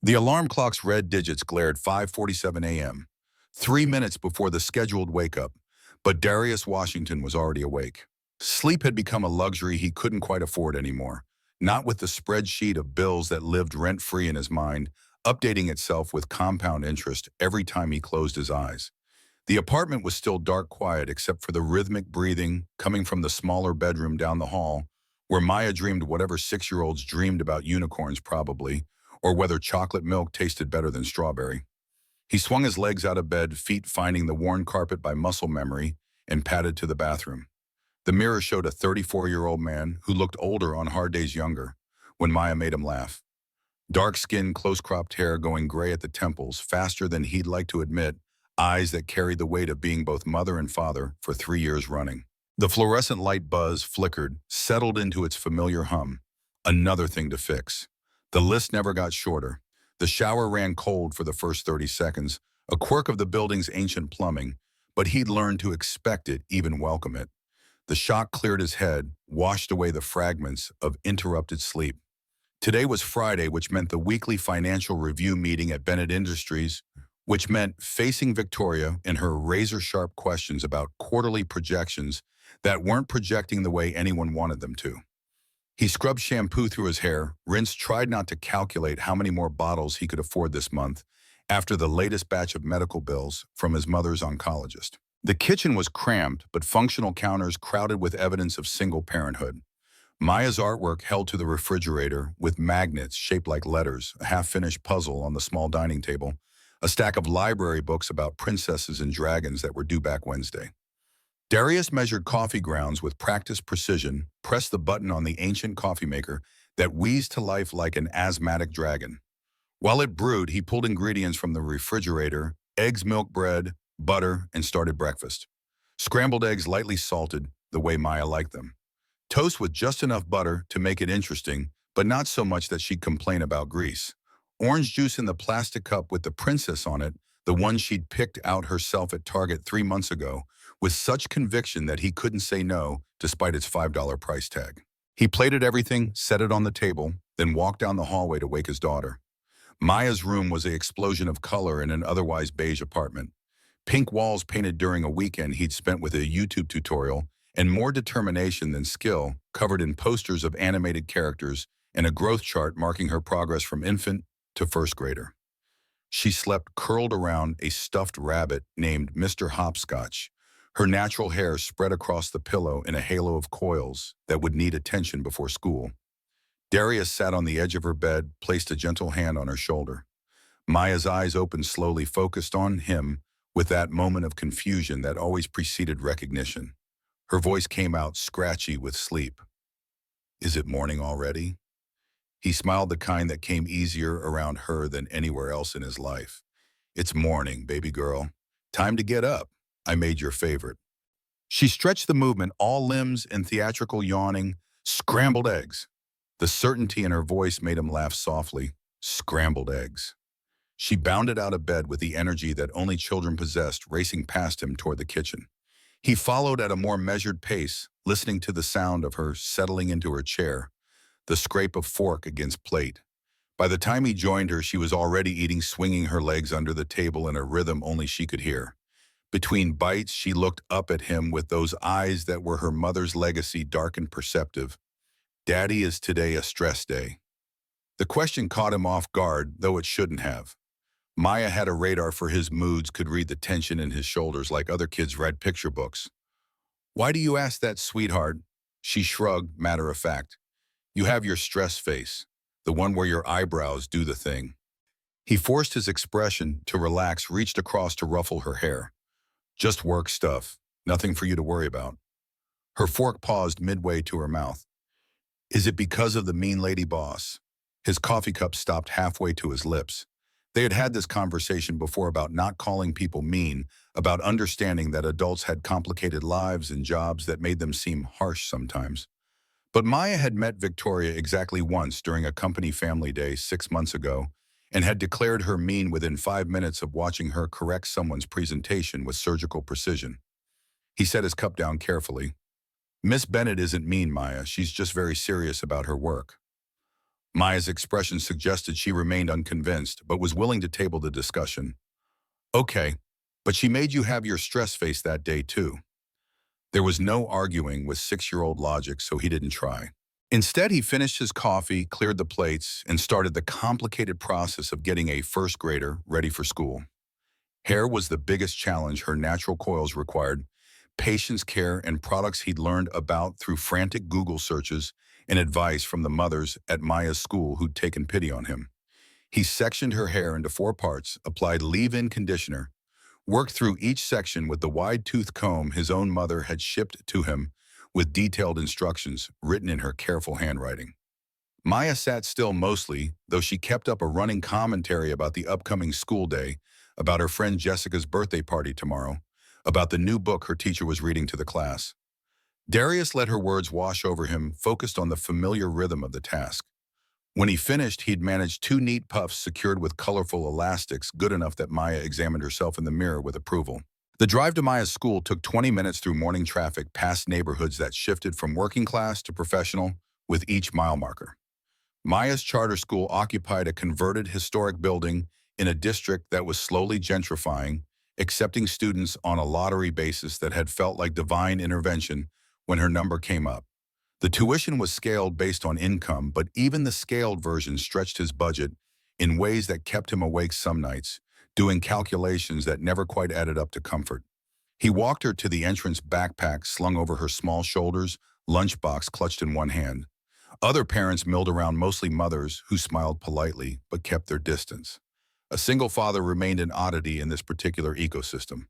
The alarm clock's red digits glared 5:47 a.m., 3 minutes before the scheduled wake-up, but Darius Washington was already awake. Sleep had become a luxury he couldn't quite afford anymore, not with the spreadsheet of bills that lived rent-free in his mind, updating itself with compound interest every time he closed his eyes. The apartment was still dark quiet except for the rhythmic breathing coming from the smaller bedroom down the hall, where Maya dreamed whatever six-year-olds dreamed about unicorns probably, or whether chocolate milk tasted better than strawberry. He swung his legs out of bed, feet finding the worn carpet by muscle memory, and padded to the bathroom. The mirror showed a 34-year-old man who looked older on hard days younger, when Maya made him laugh. Dark skin, close-cropped hair going gray at the temples faster than he'd like to admit, eyes that carried the weight of being both mother and father for 3 years running. The fluorescent light buzz flickered, settled into its familiar hum. Another thing to fix. The list never got shorter. The shower ran cold for the first 30 seconds, a quirk of the building's ancient plumbing, but he'd learned to expect it, even welcome it. The shock cleared his head, washed away the fragments of interrupted sleep. Today was Friday, which meant the weekly financial review meeting at Bennett Industries, which meant facing Victoria and her razor-sharp questions about quarterly projections that weren't projecting the way anyone wanted them to. He scrubbed shampoo through his hair, tried not to calculate how many more bottles he could afford this month after the latest batch of medical bills from his mother's oncologist. The kitchen was crammed, but functional counters crowded with evidence of single parenthood. Maya's artwork held to the refrigerator with magnets shaped like letters, a half-finished puzzle on the small dining table, a stack of library books about princesses and dragons that were due back Wednesday. Darius measured coffee grounds with practiced precision, pressed the button on the ancient coffee maker that wheezed to life like an asthmatic dragon. While it brewed, he pulled ingredients from the refrigerator, eggs, milk, bread, butter, and started breakfast. Scrambled eggs lightly salted, the way Maya liked them. Toast with just enough butter to make it interesting, but not so much that she'd complain about grease. Orange juice in the plastic cup with the princess on it, the one she'd picked out herself at Target 3 months ago, with such conviction that he couldn't say no despite its $5 price tag. He plated everything, set it on the table, then walked down the hallway to wake his daughter. Maya's room was an explosion of color in an otherwise beige apartment. Pink walls painted during a weekend he'd spent with a YouTube tutorial, and more determination than skill, covered in posters of animated characters and a growth chart marking her progress from infant to first grader. She slept curled around a stuffed rabbit named Mr. Hopscotch, her natural hair spread across the pillow in a halo of coils that would need attention before school. Darius sat on the edge of her bed, placed a gentle hand on her shoulder. Maya's eyes opened slowly, focused on him with that moment of confusion that always preceded recognition. Her voice came out scratchy with sleep. "Is it morning already?" He smiled, the kind that came easier around her than anywhere else in his life. "It's morning, baby girl. Time to get up. I made your favorite." She stretched the movement, all limbs and theatrical yawning. "Scrambled eggs." The certainty in her voice made him laugh softly. Scrambled eggs. She bounded out of bed with the energy that only children possessed, racing past him toward the kitchen. He followed at a more measured pace, listening to the sound of her settling into her chair, the scrape of fork against plate. By the time he joined her, she was already eating, swinging her legs under the table in a rhythm only she could hear. Between bites, she looked up at him with those eyes that were her mother's legacy, dark and perceptive. "Daddy, is today a stress day?" The question caught him off guard, though it shouldn't have. Maya had a radar for his moods, could read the tension in his shoulders like other kids read picture books. "Why do you ask that, sweetheart?" She shrugged, matter of fact. "You have your stress face, the one where your eyebrows do the thing." He forced his expression to relax, reached across to ruffle her hair. "Just work stuff. Nothing for you to worry about." Her fork paused midway to her mouth. "Is it because of the mean lady boss?" His coffee cup stopped halfway to his lips. They had had this conversation before about not calling people mean, about understanding that adults had complicated lives and jobs that made them seem harsh sometimes. But Maya had met Victoria exactly once during a company family day 6 months ago, and had declared her mean within 5 minutes of watching her correct someone's presentation with surgical precision. He set his cup down carefully. "Miss Bennett isn't mean, Maya. She's just very serious about her work." Maya's expression suggested she remained unconvinced, but was willing to table the discussion. Okay, but she made you have your stress face that day too. There was no arguing with six-year-old logic, so he didn't try. Instead, he finished his coffee, cleared the plates, and started the complicated process of getting a first grader ready for school. Hair was the biggest challenge her natural coils required, patience care and products he'd learned about through frantic Google searches and advice from the mothers at Maya's school who'd taken pity on him. He sectioned her hair into 4 parts, applied leave-in conditioner, worked through each section with the wide-toothed comb his own mother had shipped to him with detailed instructions written in her careful handwriting. Maya sat still mostly, though she kept up a running commentary about the upcoming school day, about her friend Jessica's birthday party tomorrow, about the new book her teacher was reading to the class. Darius let her words wash over him, focused on the familiar rhythm of the task. When he finished, he'd managed 2 neat puffs secured with colorful elastics, good enough that Maya examined herself in the mirror with approval. The drive to Maya's school took 20 minutes through morning traffic past neighborhoods that shifted from working class to professional with each mile marker. Maya's charter school occupied a converted historic building in a district that was slowly gentrifying, accepting students on a lottery basis that had felt like divine intervention when her number came up. The tuition was scaled based on income, but even the scaled version stretched his budget in ways that kept him awake some nights, doing calculations that never quite added up to comfort. He walked her to the entrance, backpack slung over her small shoulders, lunchbox clutched in one hand. Other parents milled around, mostly mothers who smiled politely but kept their distance. A single father remained an oddity in this particular ecosystem.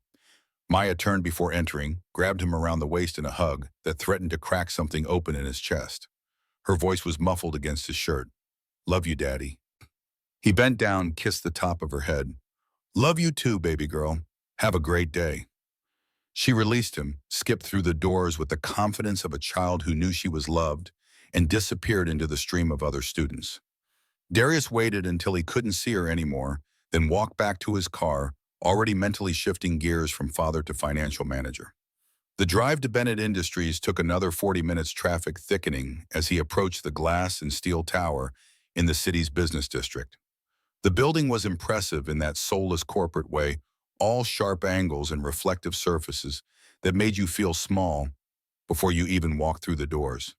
Maya turned before entering, grabbed him around the waist in a hug that threatened to crack something open in his chest. Her voice was muffled against his shirt. "Love you, Daddy." He bent down, kissed the top of her head. "Love you too, baby girl. Have a great day." She released him, skipped through the doors with the confidence of a child who knew she was loved, and disappeared into the stream of other students. Darius waited until he couldn't see her anymore, then walked back to his car, already mentally shifting gears from father to financial manager. The drive to Bennett Industries took another 40 minutes, traffic thickening as he approached the glass and steel tower in the city's business district. The building was impressive in that soulless corporate way, all sharp angles and reflective surfaces that made you feel small before you even walked through the doors.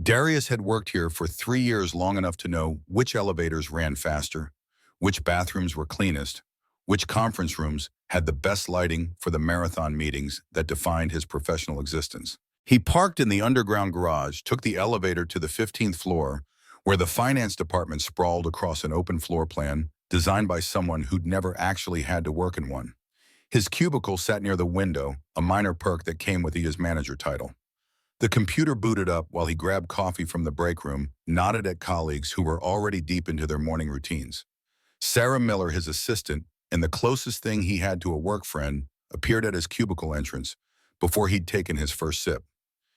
Darius had worked here for 3 years, long enough to know which elevators ran faster, which bathrooms were cleanest, which conference rooms had the best lighting for the marathon meetings that defined his professional existence. He parked in the underground garage, took the elevator to the 15th floor, where the finance department sprawled across an open floor plan designed by someone who'd never actually had to work in one. His cubicle sat near the window, a minor perk that came with his manager title. The computer booted up while he grabbed coffee from the break room, nodded at colleagues who were already deep into their morning routines. Sarah Miller, his assistant, and the closest thing he had to a work friend, appeared at his cubicle entrance before he'd taken his first sip.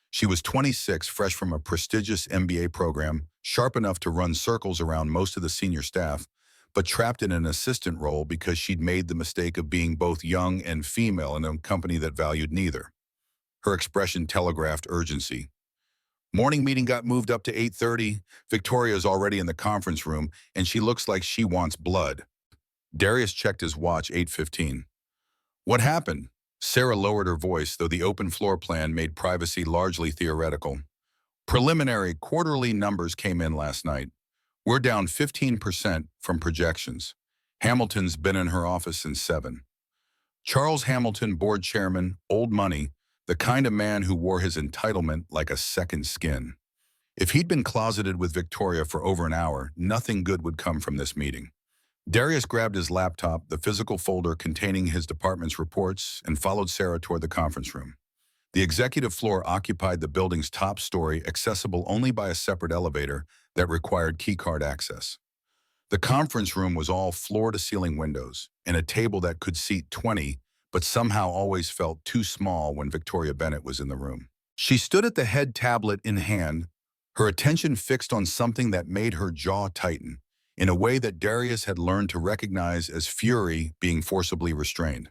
She was 26, fresh from a prestigious MBA program, sharp enough to run circles around most of the senior staff, but trapped in an assistant role because she'd made the mistake of being both young and female in a company that valued neither. Her expression telegraphed urgency. "Morning meeting got moved up to 8:30. Victoria's already in the conference room, and she looks like she wants blood." Darius checked his watch, 8:15. "What happened?" Sarah lowered her voice, though the open floor plan made privacy largely theoretical. "Preliminary quarterly numbers came in last night. We're down 15% from projections. Hamilton's been in her office since 7. Charles Hamilton, board chairman, old money, the kind of man who wore his entitlement like a second skin. If he'd been closeted with Victoria for over an hour, nothing good would come from this meeting." Darius grabbed his laptop, the physical folder containing his department's reports, and followed Sarah toward the conference room. The executive floor occupied the building's top story, accessible only by a separate elevator that required keycard access. The conference room was all floor-to-ceiling windows, and a table that could seat 20, but somehow always felt too small when Victoria Bennett was in the room. She stood at the head, tablet in hand, her attention fixed on something that made her jaw tighten, in a way that Darius had learned to recognize as fury being forcibly restrained.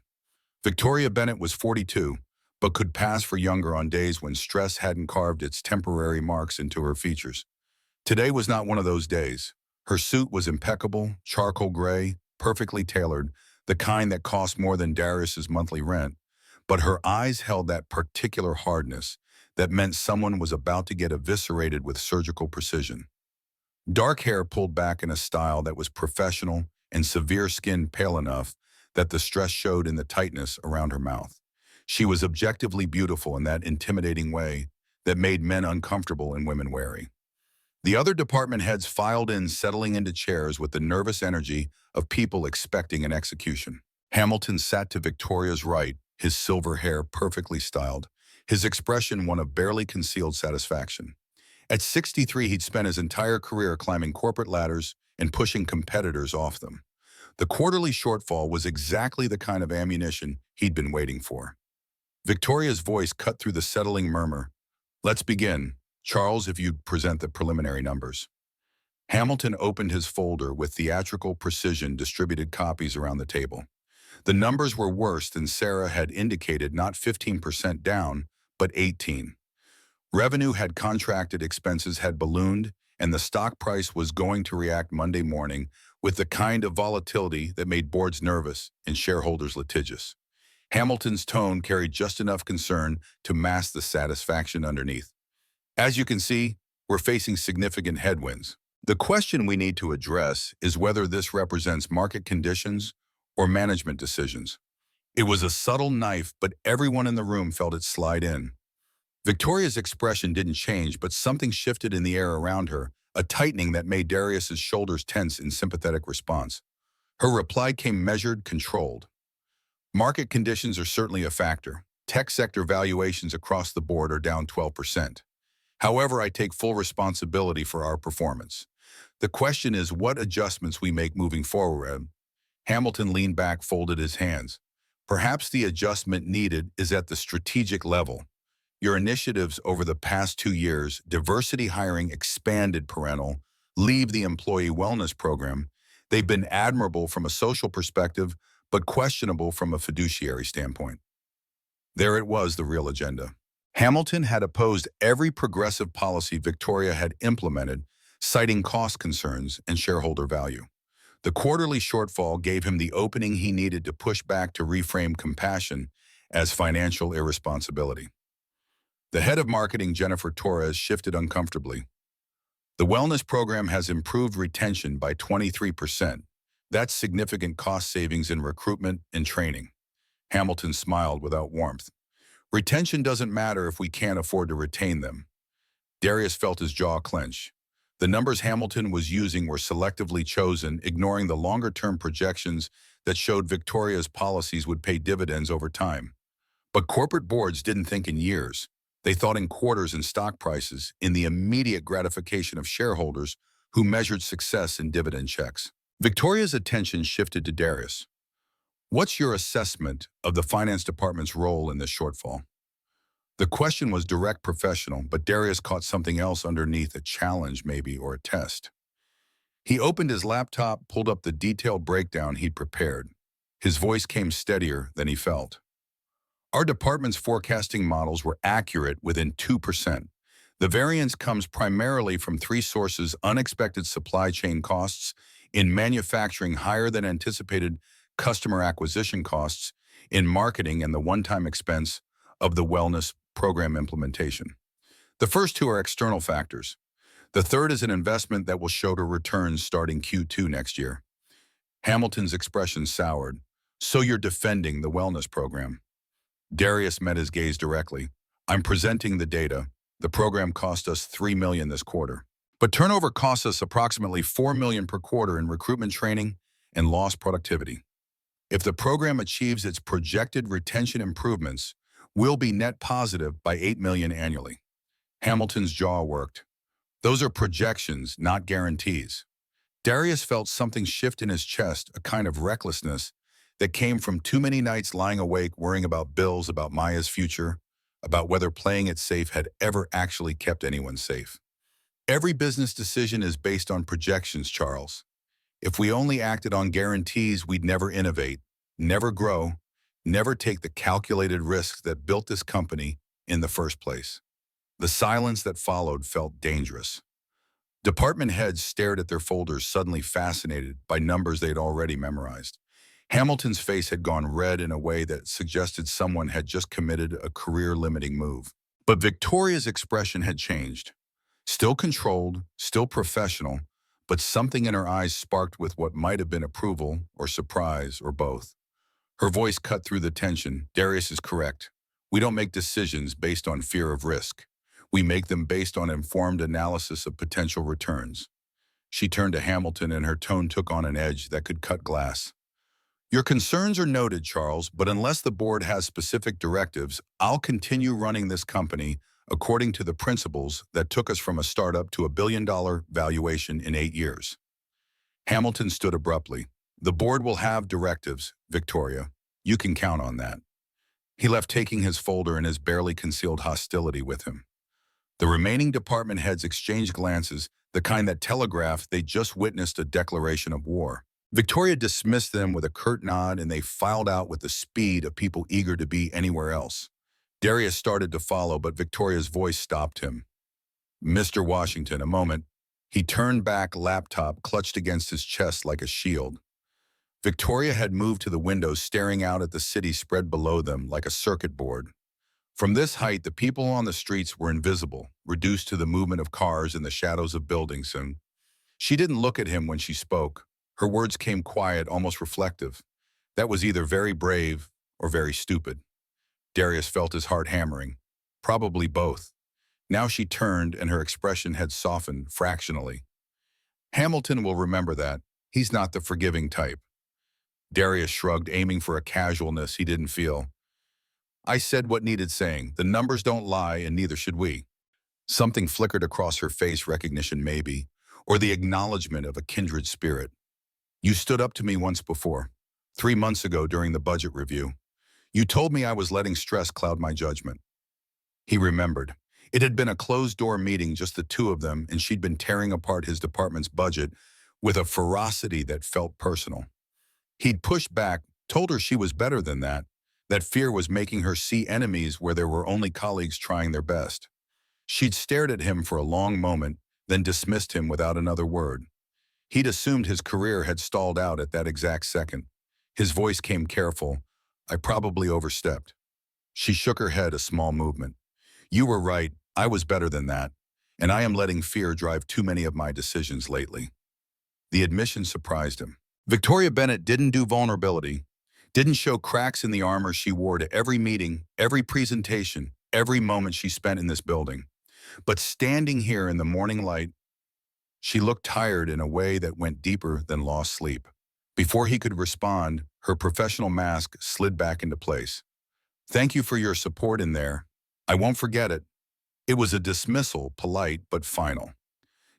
Victoria Bennett was 42, but could pass for younger on days when stress hadn't carved its temporary marks into her features. Today was not one of those days. Her suit was impeccable, charcoal gray, perfectly tailored, the kind that cost more than Darius's monthly rent. But her eyes held that particular hardness that meant someone was about to get eviscerated with surgical precision. Dark hair pulled back in a style that was professional and severe skin pale enough that the stress showed in the tightness around her mouth. She was objectively beautiful in that intimidating way that made men uncomfortable and women wary. The other department heads filed in, settling into chairs with the nervous energy of people expecting an execution. Hamilton sat to Victoria's right, his silver hair perfectly styled, his expression one of barely concealed satisfaction. At 63, he'd spent his entire career climbing corporate ladders and pushing competitors off them. The quarterly shortfall was exactly the kind of ammunition he'd been waiting for. Victoria's voice cut through the settling murmur. "Let's begin. Charles, if you'd present the preliminary numbers." Hamilton opened his folder with theatrical precision, distributed copies around the table. The numbers were worse than Sarah had indicated, not 15% down, but 18. Revenue had contracted, expenses had ballooned, and the stock price was going to react Monday morning with the kind of volatility that made boards nervous and shareholders litigious. Hamilton's tone carried just enough concern to mask the satisfaction underneath. "As you can see, we're facing significant headwinds. The question we need to address is whether this represents market conditions or management decisions." It was a subtle knife, but everyone in the room felt it slide in. Victoria's expression didn't change, but something shifted in the air around her, a tightening that made Darius's shoulders tense in sympathetic response. Her reply came measured, controlled. "Market conditions are certainly a factor. Tech sector valuations across the board are down 12%. However, I take full responsibility for our performance. The question is what adjustments we make moving forward." Hamilton leaned back, folded his hands. "Perhaps the adjustment needed is at the strategic level. Your initiatives over the past 2 years, diversity hiring, expanded parental, leave the employee wellness program, they've been admirable from a social perspective, but questionable from a fiduciary standpoint." There it was, the real agenda. Hamilton had opposed every progressive policy Victoria had implemented, citing cost concerns and shareholder value. The quarterly shortfall gave him the opening he needed to push back, to reframe compassion as financial irresponsibility. The head of marketing, Jennifer Torres, shifted uncomfortably. "The wellness program has improved retention by 23%. That's significant cost savings in recruitment and training." Hamilton smiled without warmth. "Retention doesn't matter if we can't afford to retain them." Darius felt his jaw clench. The numbers Hamilton was using were selectively chosen, ignoring the longer-term projections that showed Victoria's policies would pay dividends over time. But corporate boards didn't think in years. They thought in quarters and stock prices, in the immediate gratification of shareholders who measured success in dividend checks. Victoria's attention shifted to Darius. "What's your assessment of the finance department's role in this shortfall?" The question was direct, professional, but Darius caught something else underneath, a challenge maybe, or a test. He opened his laptop, pulled up the detailed breakdown he'd prepared. His voice came steadier than he felt. "Our department's forecasting models were accurate within 2%. The variance comes primarily from three sources: unexpected supply chain costs, in manufacturing higher than anticipated customer acquisition costs, in marketing, and the one-time expense of the wellness program implementation. The first two are external factors. The third is an investment that will show to returns starting Q2 next year." Hamilton's expression soured. "So you're defending the wellness program?" Darius met his gaze directly. "I'm presenting the data. The program cost us $3 million this quarter. But turnover costs us approximately $4 million per quarter in recruitment, training, and lost productivity. If the program achieves its projected retention improvements, we'll be net positive by $8 million annually." Hamilton's jaw worked. "Those are projections, not guarantees." Darius felt something shift in his chest, a kind of recklessness that came from too many nights lying awake worrying about bills, about Maya's future, about whether playing it safe had ever actually kept anyone safe. "Every business decision is based on projections, Charles. If we only acted on guarantees, we'd never innovate, never grow, never take the calculated risks that built this company in the first place." The silence that followed felt dangerous. Department heads stared at their folders, suddenly fascinated by numbers they'd already memorized. Hamilton's face had gone red in a way that suggested someone had just committed a career-limiting move. But Victoria's expression had changed. Still controlled, still professional, but something in her eyes sparked with what might have been approval or surprise or both. Her voice cut through the tension. Darius is correct. We don't make decisions based on fear of risk. We make them based on informed analysis of potential returns. She turned to Hamilton and her tone took on an edge that could cut glass. Your concerns are noted, Charles, but unless the board has specific directives, I'll continue running this company according to the principles that took us from a startup to a billion-dollar valuation in 8 years. Hamilton stood abruptly. The board will have directives, Victoria. You can count on that. He left, taking his folder and his barely concealed hostility with him. The remaining department heads exchanged glances, the kind that telegraphed they just witnessed a declaration of war. Victoria dismissed them with a curt nod and they filed out with the speed of people eager to be anywhere else. Darius started to follow, but Victoria's voice stopped him. Mr. Washington, a moment. He turned back, laptop clutched against his chest like a shield. Victoria had moved to the window, staring out at the city spread below them like a circuit board. From this height, the people on the streets were invisible, reduced to the movement of cars and the shadows of buildings. And she didn't look at him when she spoke. Her words came quiet, almost reflective. That was either very brave or very stupid. Darius felt his heart hammering. Probably both. Now she turned and her expression had softened fractionally. Hamilton will remember that. He's not the forgiving type. Darius shrugged, aiming for a casualness he didn't feel. I said what needed saying. The numbers don't lie, and neither should we. Something flickered across her face, recognition maybe, or the acknowledgement of a kindred spirit. You stood up to me once before, 3 months ago during the budget review. You told me I was letting stress cloud my judgment. He remembered. It had been a closed-door meeting, just the two of them, and she'd been tearing apart his department's budget with a ferocity that felt personal. He'd pushed back, told her she was better than that fear was making her see enemies where there were only colleagues trying their best. She'd stared at him for a long moment, then dismissed him without another word. He'd assumed his career had stalled out at that exact second. His voice came careful. I probably overstepped. She shook her head, a small movement. You were right. I was better than that, and I am letting fear drive too many of my decisions lately. The admission surprised him. Victoria Bennett didn't do vulnerability, didn't show cracks in the armor she wore to every meeting, every presentation, every moment she spent in this building. But standing here in the morning light, she looked tired in a way that went deeper than lost sleep. Before he could respond, her professional mask slid back into place. Thank you for your support in there. I won't forget it. It was a dismissal, polite but final.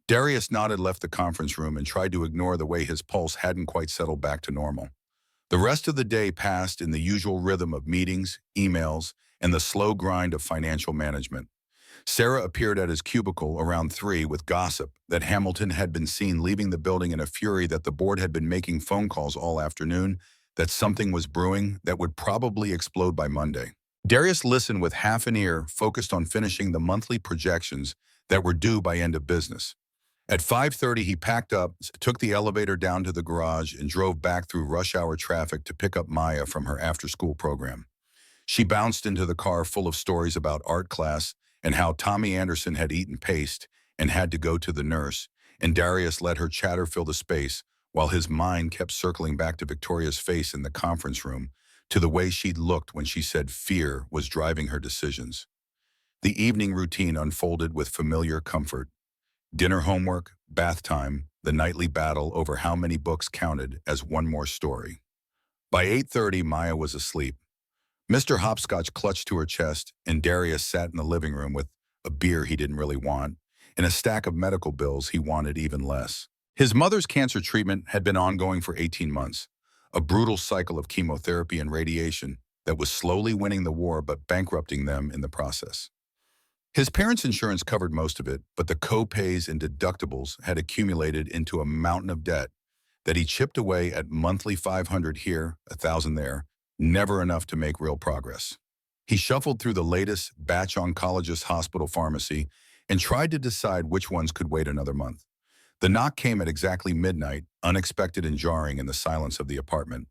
Darius nodded, left the conference room, and tried to ignore the way his pulse hadn't quite settled back to normal. The rest of the day passed in the usual rhythm of meetings, emails, and the slow grind of financial management. Sarah appeared at his cubicle around 3 with gossip that Hamilton had been seen leaving the building in a fury, that the board had been making phone calls all afternoon, that something was brewing that would probably explode by Monday. Darius listened with half an ear, focused on finishing the monthly projections that were due by end of business. At 5:30, he packed up, took the elevator down to the garage, and drove back through rush hour traffic to pick up Maya from her after-school program. She bounced into the car full of stories about art class and how Tommy Anderson had eaten paste and had to go to the nurse, and Darius let her chatter fill the space while his mind kept circling back to Victoria's face in the conference room, to the way she'd looked when she said fear was driving her decisions. The evening routine unfolded with familiar comfort. Dinner, homework, bath time, the nightly battle over how many books counted as one more story. By 8:30, Maya was asleep. Mr. Hopscotch clutched to her chest, and Darius sat in the living room with a beer he didn't really want and a stack of medical bills he wanted even less. His mother's cancer treatment had been ongoing for 18 months, a brutal cycle of chemotherapy and radiation that was slowly winning the war but bankrupting them in the process. His parents' insurance covered most of it, but the co-pays and deductibles had accumulated into a mountain of debt that he chipped away at monthly $500 here, $1,000 there, never enough to make real progress. He shuffled through the latest batch oncologist hospital pharmacy and tried to decide which ones could wait another month. The knock came at exactly midnight, unexpected and jarring in the silence of the apartment.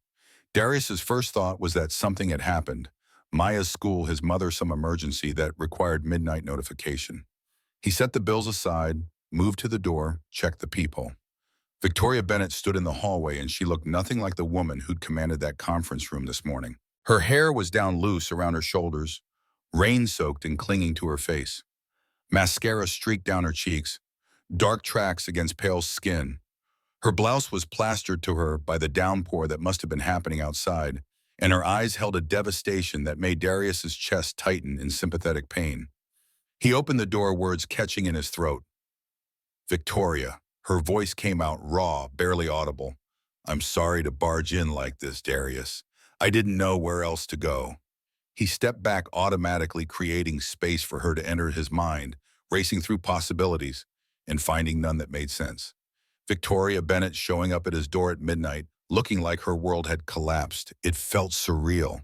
Darius's first thought was that something had happened. Maya's school, his mother, some emergency that required midnight notification. He set the bills aside, moved to the door, checked the peephole. Victoria Bennett stood in the hallway and she looked nothing like the woman who'd commanded that conference room this morning. Her hair was down loose around her shoulders, rain-soaked and clinging to her face. Mascara streaked down her cheeks, dark tracks against pale skin. Her blouse was plastered to her by the downpour that must have been happening outside, and her eyes held a devastation that made Darius's chest tighten in sympathetic pain. He opened the door, words catching in his throat. Victoria. Her voice came out raw, barely audible. I'm sorry to barge in like this, Darius. I didn't know where else to go. He stepped back, automatically creating space for her to enter his mind, racing through possibilities and finding none that made sense. Victoria Bennett showing up at his door at midnight, looking like her world had collapsed. It felt surreal,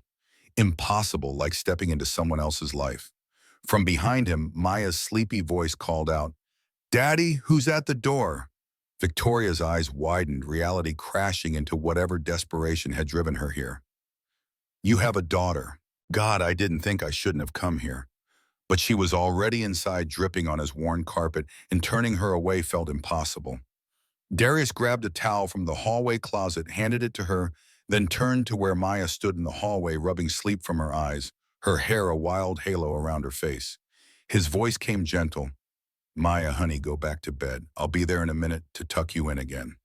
impossible, like stepping into someone else's life. From behind him, Maya's sleepy voice called out, Daddy, who's at the door? Victoria's eyes widened, reality crashing into whatever desperation had driven her here. You have a daughter. God, I didn't think I shouldn't have come here. But she was already inside, dripping on his worn carpet, and turning her away felt impossible. Darius grabbed a towel from the hallway closet, handed it to her, then turned to where Maya stood in the hallway, rubbing sleep from her eyes, her hair a wild halo around her face. His voice came gentle. Maya, honey, go back to bed. I'll be there in a minute to tuck you in again.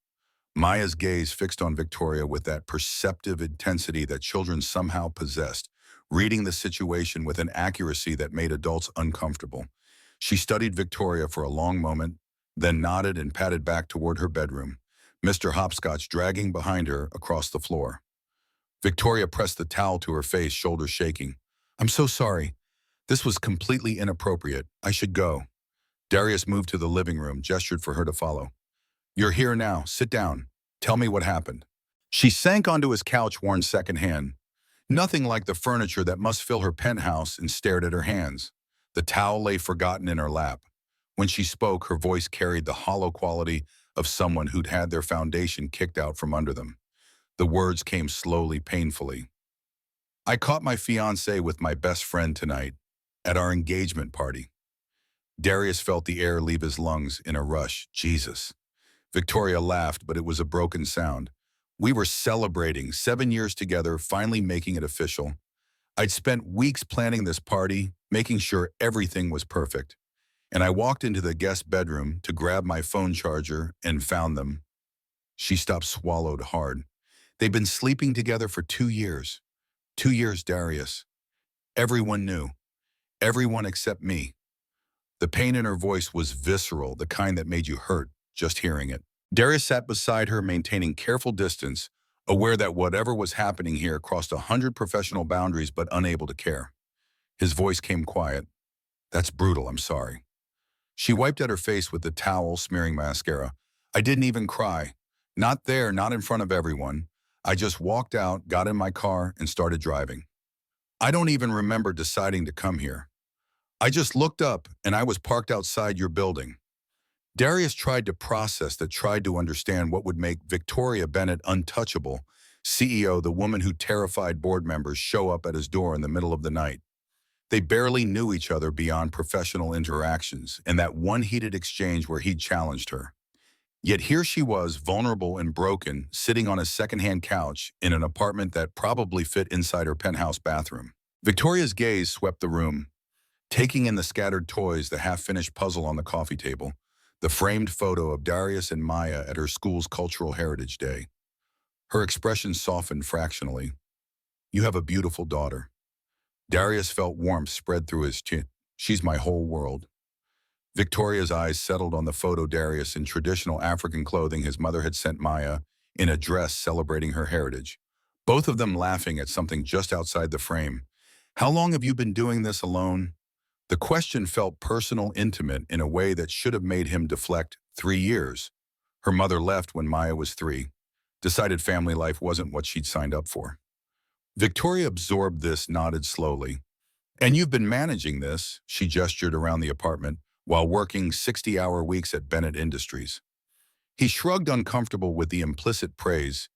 Maya's gaze fixed on Victoria with that perceptive intensity that children somehow possessed, reading the situation with an accuracy that made adults uncomfortable. She studied Victoria for a long moment, then nodded and padded back toward her bedroom, Mr. Hopscotch dragging behind her across the floor. Victoria pressed the towel to her face, shoulders shaking. I'm so sorry. This was completely inappropriate. I should go. Darius moved to the living room, gestured for her to follow. You're here now. Sit down. Tell me what happened. She sank onto his couch, worn secondhand. Nothing like the furniture that must fill her penthouse, and stared at her hands. The towel lay forgotten in her lap. When she spoke, her voice carried the hollow quality of someone who'd had their foundation kicked out from under them. The words came slowly, painfully. I caught my fiancé with my best friend tonight, at our engagement party. Darius felt the air leave his lungs in a rush. Jesus. Victoria laughed, but it was a broken sound. We were celebrating 7 years together, finally making it official. I'd spent weeks planning this party, making sure everything was perfect. And I walked into the guest bedroom to grab my phone charger and found them. She stopped, swallowed hard. They'd been sleeping together for 2 years. 2 years, Darius. Everyone knew. Everyone except me. The pain in her voice was visceral, the kind that made you hurt just hearing it. Darius sat beside her, maintaining careful distance, aware that whatever was happening here crossed 100 professional boundaries, but unable to care. His voice came quiet. That's brutal, I'm sorry. She wiped at her face with the towel, smearing mascara. I didn't even cry. Not there, not in front of everyone. I just walked out, got in my car, and started driving. I don't even remember deciding to come here. I just looked up, and I was parked outside your building. Darius tried to process that, tried to understand what would make Victoria Bennett untouchable, CEO, the woman who terrified board members, show up at his door in the middle of the night. They barely knew each other beyond professional interactions and that one heated exchange where he'd challenged her. Yet here she was, vulnerable and broken, sitting on a secondhand couch in an apartment that probably fit inside her penthouse bathroom. Victoria's gaze swept the room, taking in the scattered toys, the half-finished puzzle on the coffee table, the framed photo of Darius and Maya at her school's Cultural Heritage Day. Her expression softened fractionally. You have a beautiful daughter. Darius felt warmth spread through his chin. She's my whole world. Victoria's eyes settled on the photo. Darius in traditional African clothing his mother had sent Maya, in a dress celebrating her heritage. Both of them laughing at something just outside the frame. How long have you been doing this alone? The question felt personal, intimate, in a way that should have made him deflect. 3 years. Her mother left when Maya was 3. Decided family life wasn't what she'd signed up for. Victoria absorbed this, nodded slowly. And you've been managing this, she gestured around the apartment, while working 60-hour weeks at Bennett Industries. He shrugged, uncomfortable with the implicit praise.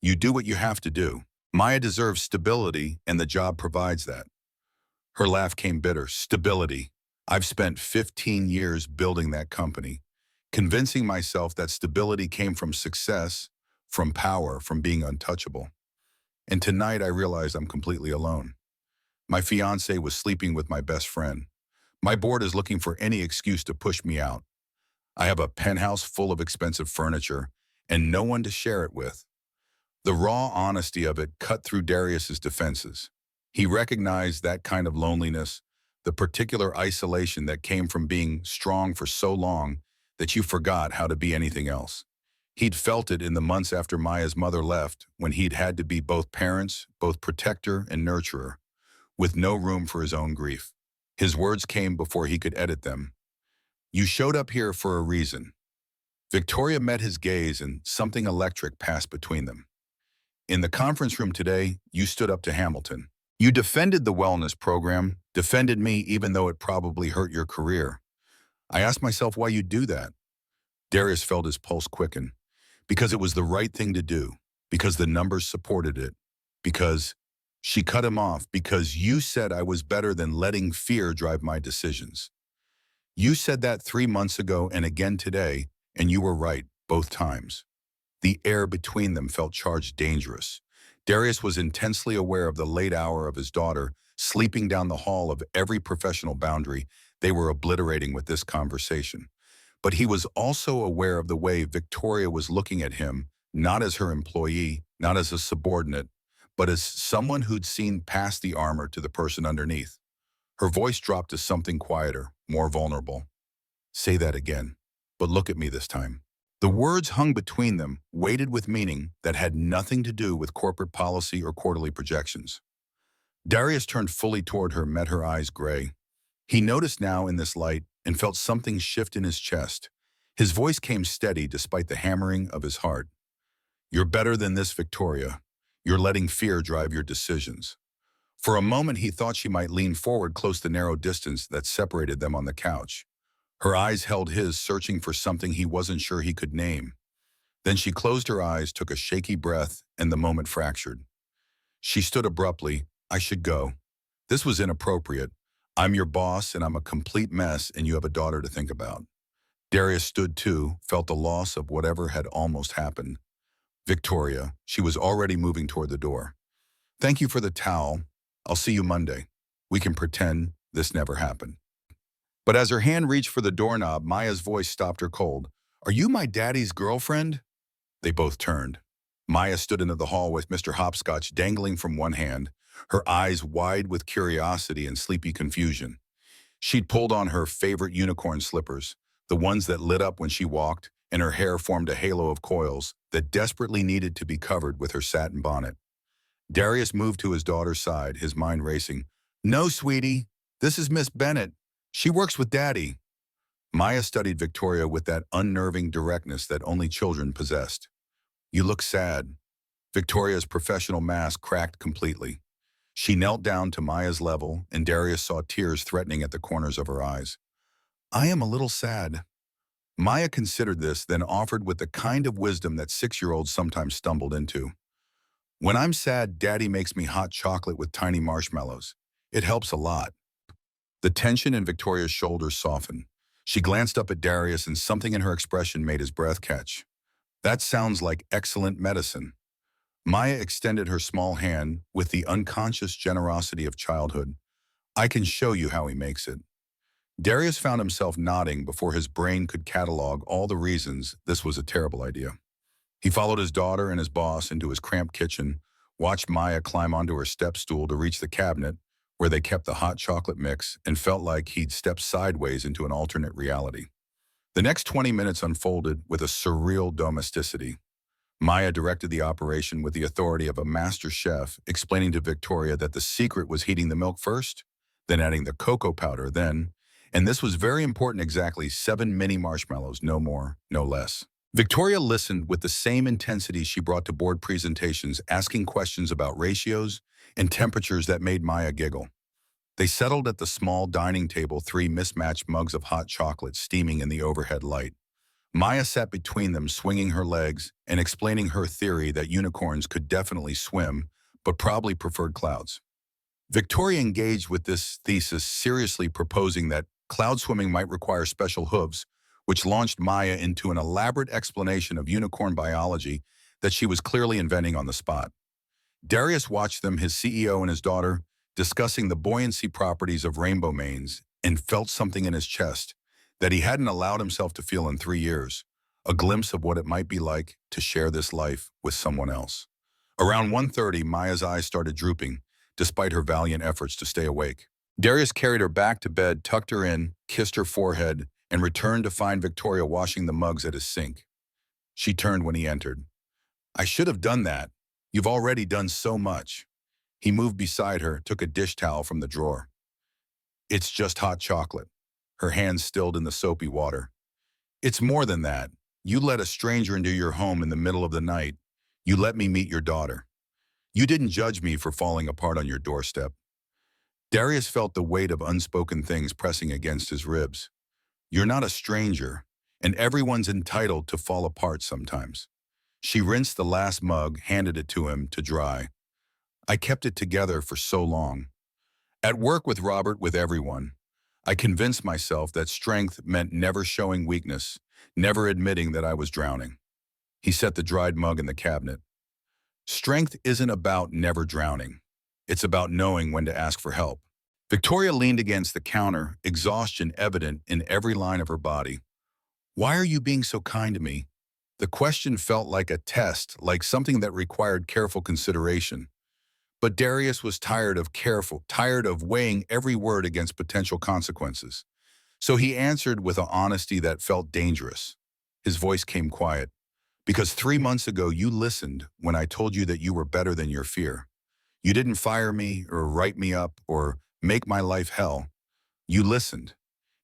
You do what you have to do. Maya deserves stability, and the job provides that. Her laugh came bitter. Stability. I've spent 15 years building that company, convincing myself that stability came from success, from power, from being untouchable. And tonight I realized I'm completely alone. My fiance was sleeping with my best friend. My board is looking for any excuse to push me out. I have a penthouse full of expensive furniture and no one to share it with. The raw honesty of it cut through Darius's defenses. He recognized that kind of loneliness, the particular isolation that came from being strong for so long that you forgot how to be anything else. He'd felt it in the months after Maya's mother left, when he'd had to be both parents, both protector and nurturer, with no room for his own grief. His words came before he could edit them. You showed up here for a reason. Victoria met his gaze and something electric passed between them. In the conference room today, you stood up to Hamilton. You defended the wellness program, defended me even though it probably hurt your career. I asked myself why you'd do that. Darius felt his pulse quicken. Because it was the right thing to do. Because the numbers supported it. Because she cut him off. Because you said I was better than letting fear drive my decisions. You said that 3 months ago and again today, and you were right both times. The air between them felt charged, dangerous. Darius was intensely aware of the late hour of his daughter, sleeping down the hall of every professional boundary they were obliterating with this conversation. But he was also aware of the way Victoria was looking at him, not as her employee, not as a subordinate, but as someone who'd seen past the armor to the person underneath. Her voice dropped to something quieter, more vulnerable. Say that again, but look at me this time. The words hung between them, weighted with meaning that had nothing to do with corporate policy or quarterly projections. Darius turned fully toward her, met her eyes gray. He noticed now in this light and felt something shift in his chest. His voice came steady despite the hammering of his heart. You're better than this, Victoria. You're letting fear drive your decisions. For a moment he thought she might lean forward, close the narrow distance that separated them on the couch. Her eyes held his, searching for something he wasn't sure he could name. Then she closed her eyes, took a shaky breath, and the moment fractured. She stood abruptly. I should go. This was inappropriate. I'm your boss, and I'm a complete mess, and you have a daughter to think about. Darius stood too, felt the loss of whatever had almost happened. Victoria, she was already moving toward the door. Thank you for the towel. I'll see you Monday. We can pretend this never happened. But as her hand reached for the doorknob, Maya's voice stopped her cold. Are you my daddy's girlfriend? They both turned. Maya stood into the hall with Mr. Hopscotch dangling from one hand, her eyes wide with curiosity and sleepy confusion. She'd pulled on her favorite unicorn slippers, the ones that lit up when she walked, and her hair formed a halo of coils that desperately needed to be covered with her satin bonnet. Darius moved to his daughter's side, his mind racing. No, sweetie, this is Miss Bennett. She works with Daddy. Maya studied Victoria with that unnerving directness that only children possessed. You look sad. Victoria's professional mask cracked completely. She knelt down to Maya's level, and Darius saw tears threatening at the corners of her eyes. I am a little sad. Maya considered this, then offered with the kind of wisdom that 6-year-olds sometimes stumbled into. When I'm sad, Daddy makes me hot chocolate with tiny marshmallows. It helps a lot. The tension in Victoria's shoulders softened. She glanced up at Darius, and something in her expression made his breath catch. That sounds like excellent medicine. Maya extended her small hand with the unconscious generosity of childhood. I can show you how he makes it. Darius found himself nodding before his brain could catalog all the reasons this was a terrible idea. He followed his daughter and his boss into his cramped kitchen, watched Maya climb onto her step stool to reach the cabinet where they kept the hot chocolate mix, and felt like he'd stepped sideways into an alternate reality. The next 20 minutes unfolded with a surreal domesticity. Maya directed the operation with the authority of a master chef, explaining to Victoria that the secret was heating the milk first, then adding the cocoa powder, and this was very important, exactly 7 mini marshmallows, no more, no less. Victoria listened with the same intensity she brought to board presentations, asking questions about ratios and temperatures that made Maya giggle. They settled at the small dining table, 3 mismatched mugs of hot chocolate steaming in the overhead light. Maya sat between them, swinging her legs and explaining her theory that unicorns could definitely swim, but probably preferred clouds. Victoria engaged with this thesis, seriously proposing that cloud swimming might require special hooves, which launched Maya into an elaborate explanation of unicorn biology that she was clearly inventing on the spot. Darius watched them, his CEO and his daughter, discussing the buoyancy properties of rainbow manes and felt something in his chest that he hadn't allowed himself to feel in 3 years, a glimpse of what it might be like to share this life with someone else. Around 1:30, Maya's eyes started drooping, despite her valiant efforts to stay awake. Darius carried her back to bed, tucked her in, kissed her forehead, and returned to find Victoria washing the mugs at his sink. She turned when he entered. "I should have done that. You've already done so much." He moved beside her, took a dish towel from the drawer. "It's just hot chocolate." Her hands stilled in the soapy water. "It's more than that. You let a stranger into your home in the middle of the night. You let me meet your daughter. You didn't judge me for falling apart on your doorstep." Darius felt the weight of unspoken things pressing against his ribs. "You're not a stranger, and everyone's entitled to fall apart sometimes." She rinsed the last mug, handed it to him to dry. "I kept it together for so long. At work with Robert, with everyone. I convinced myself that strength meant never showing weakness, never admitting that I was drowning." He set the dried mug in the cabinet. "Strength isn't about never drowning. It's about knowing when to ask for help." Victoria leaned against the counter, exhaustion evident in every line of her body. "Why are you being so kind to me?" The question felt like a test, like something that required careful consideration. But Darius was tired of weighing every word against potential consequences. So he answered with an honesty that felt dangerous. His voice came quiet. "Because 3 months ago you listened when I told you that you were better than your fear. You didn't fire me or write me up or make my life hell. You listened.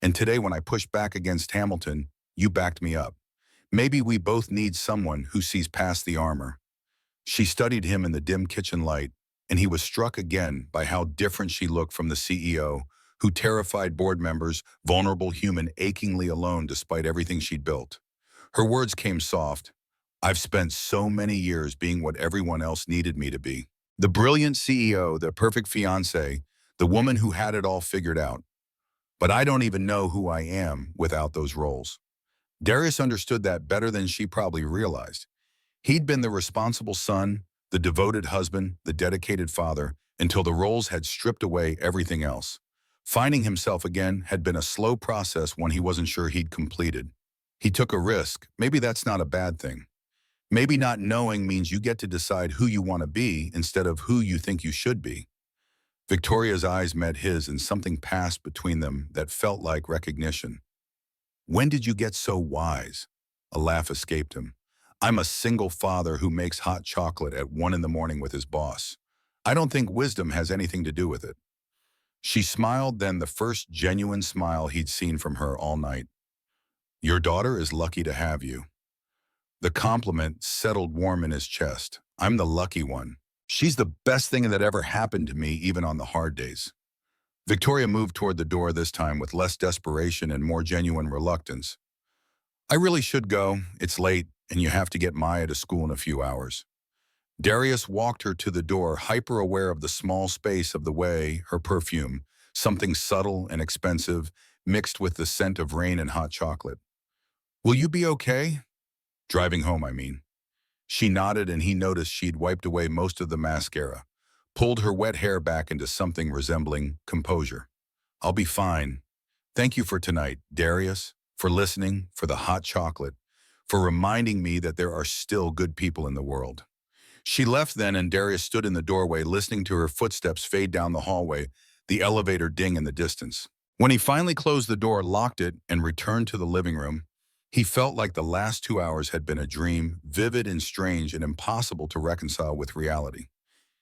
And today when I pushed back against Hamilton, you backed me up. Maybe we both need someone who sees past the armor." She studied him in the dim kitchen light, and he was struck again by how different she looked from the CEO, who terrified board members, vulnerable human achingly alone despite everything she'd built. Her words came soft. "I've spent so many years being what everyone else needed me to be. The brilliant CEO, the perfect fiancé, the woman who had it all figured out. But I don't even know who I am without those roles." Darius understood that better than she probably realized. He'd been the responsible son, the devoted husband, the dedicated father, until the roles had stripped away everything else. Finding himself again had been a slow process, one he wasn't sure he'd completed. He took a risk. Maybe that's not a bad thing. Maybe not knowing means you get to decide who you want to be instead of who you think you should be. Victoria's eyes met his, and something passed between them that felt like recognition. "When did you get so wise?" A laugh escaped him. "I'm a single father who makes hot chocolate at 1 in the morning with his boss. I don't think wisdom has anything to do with it." She smiled, then the first genuine smile he'd seen from her all night. "Your daughter is lucky to have you." The compliment settled warm in his chest. "I'm the lucky one. She's the best thing that ever happened to me, even on the hard days." Victoria moved toward the door, this time with less desperation and more genuine reluctance. "I really should go. It's late, and you have to get Maya to school in a few hours." Darius walked her to the door, hyper-aware of the small space of the way, her perfume, something subtle and expensive, mixed with the scent of rain and hot chocolate. "Will you be okay?" "Driving home, I mean." She nodded, and he noticed she'd wiped away most of the mascara, pulled her wet hair back into something resembling composure. "I'll be fine. Thank you for tonight, Darius, for listening, for the hot chocolate, for reminding me that there are still good people in the world." She left then, and Darius stood in the doorway, listening to her footsteps fade down the hallway, the elevator ding in the distance. When he finally closed the door, locked it, and returned to the living room, he felt like the last 2 hours had been a dream, vivid and strange and impossible to reconcile with reality.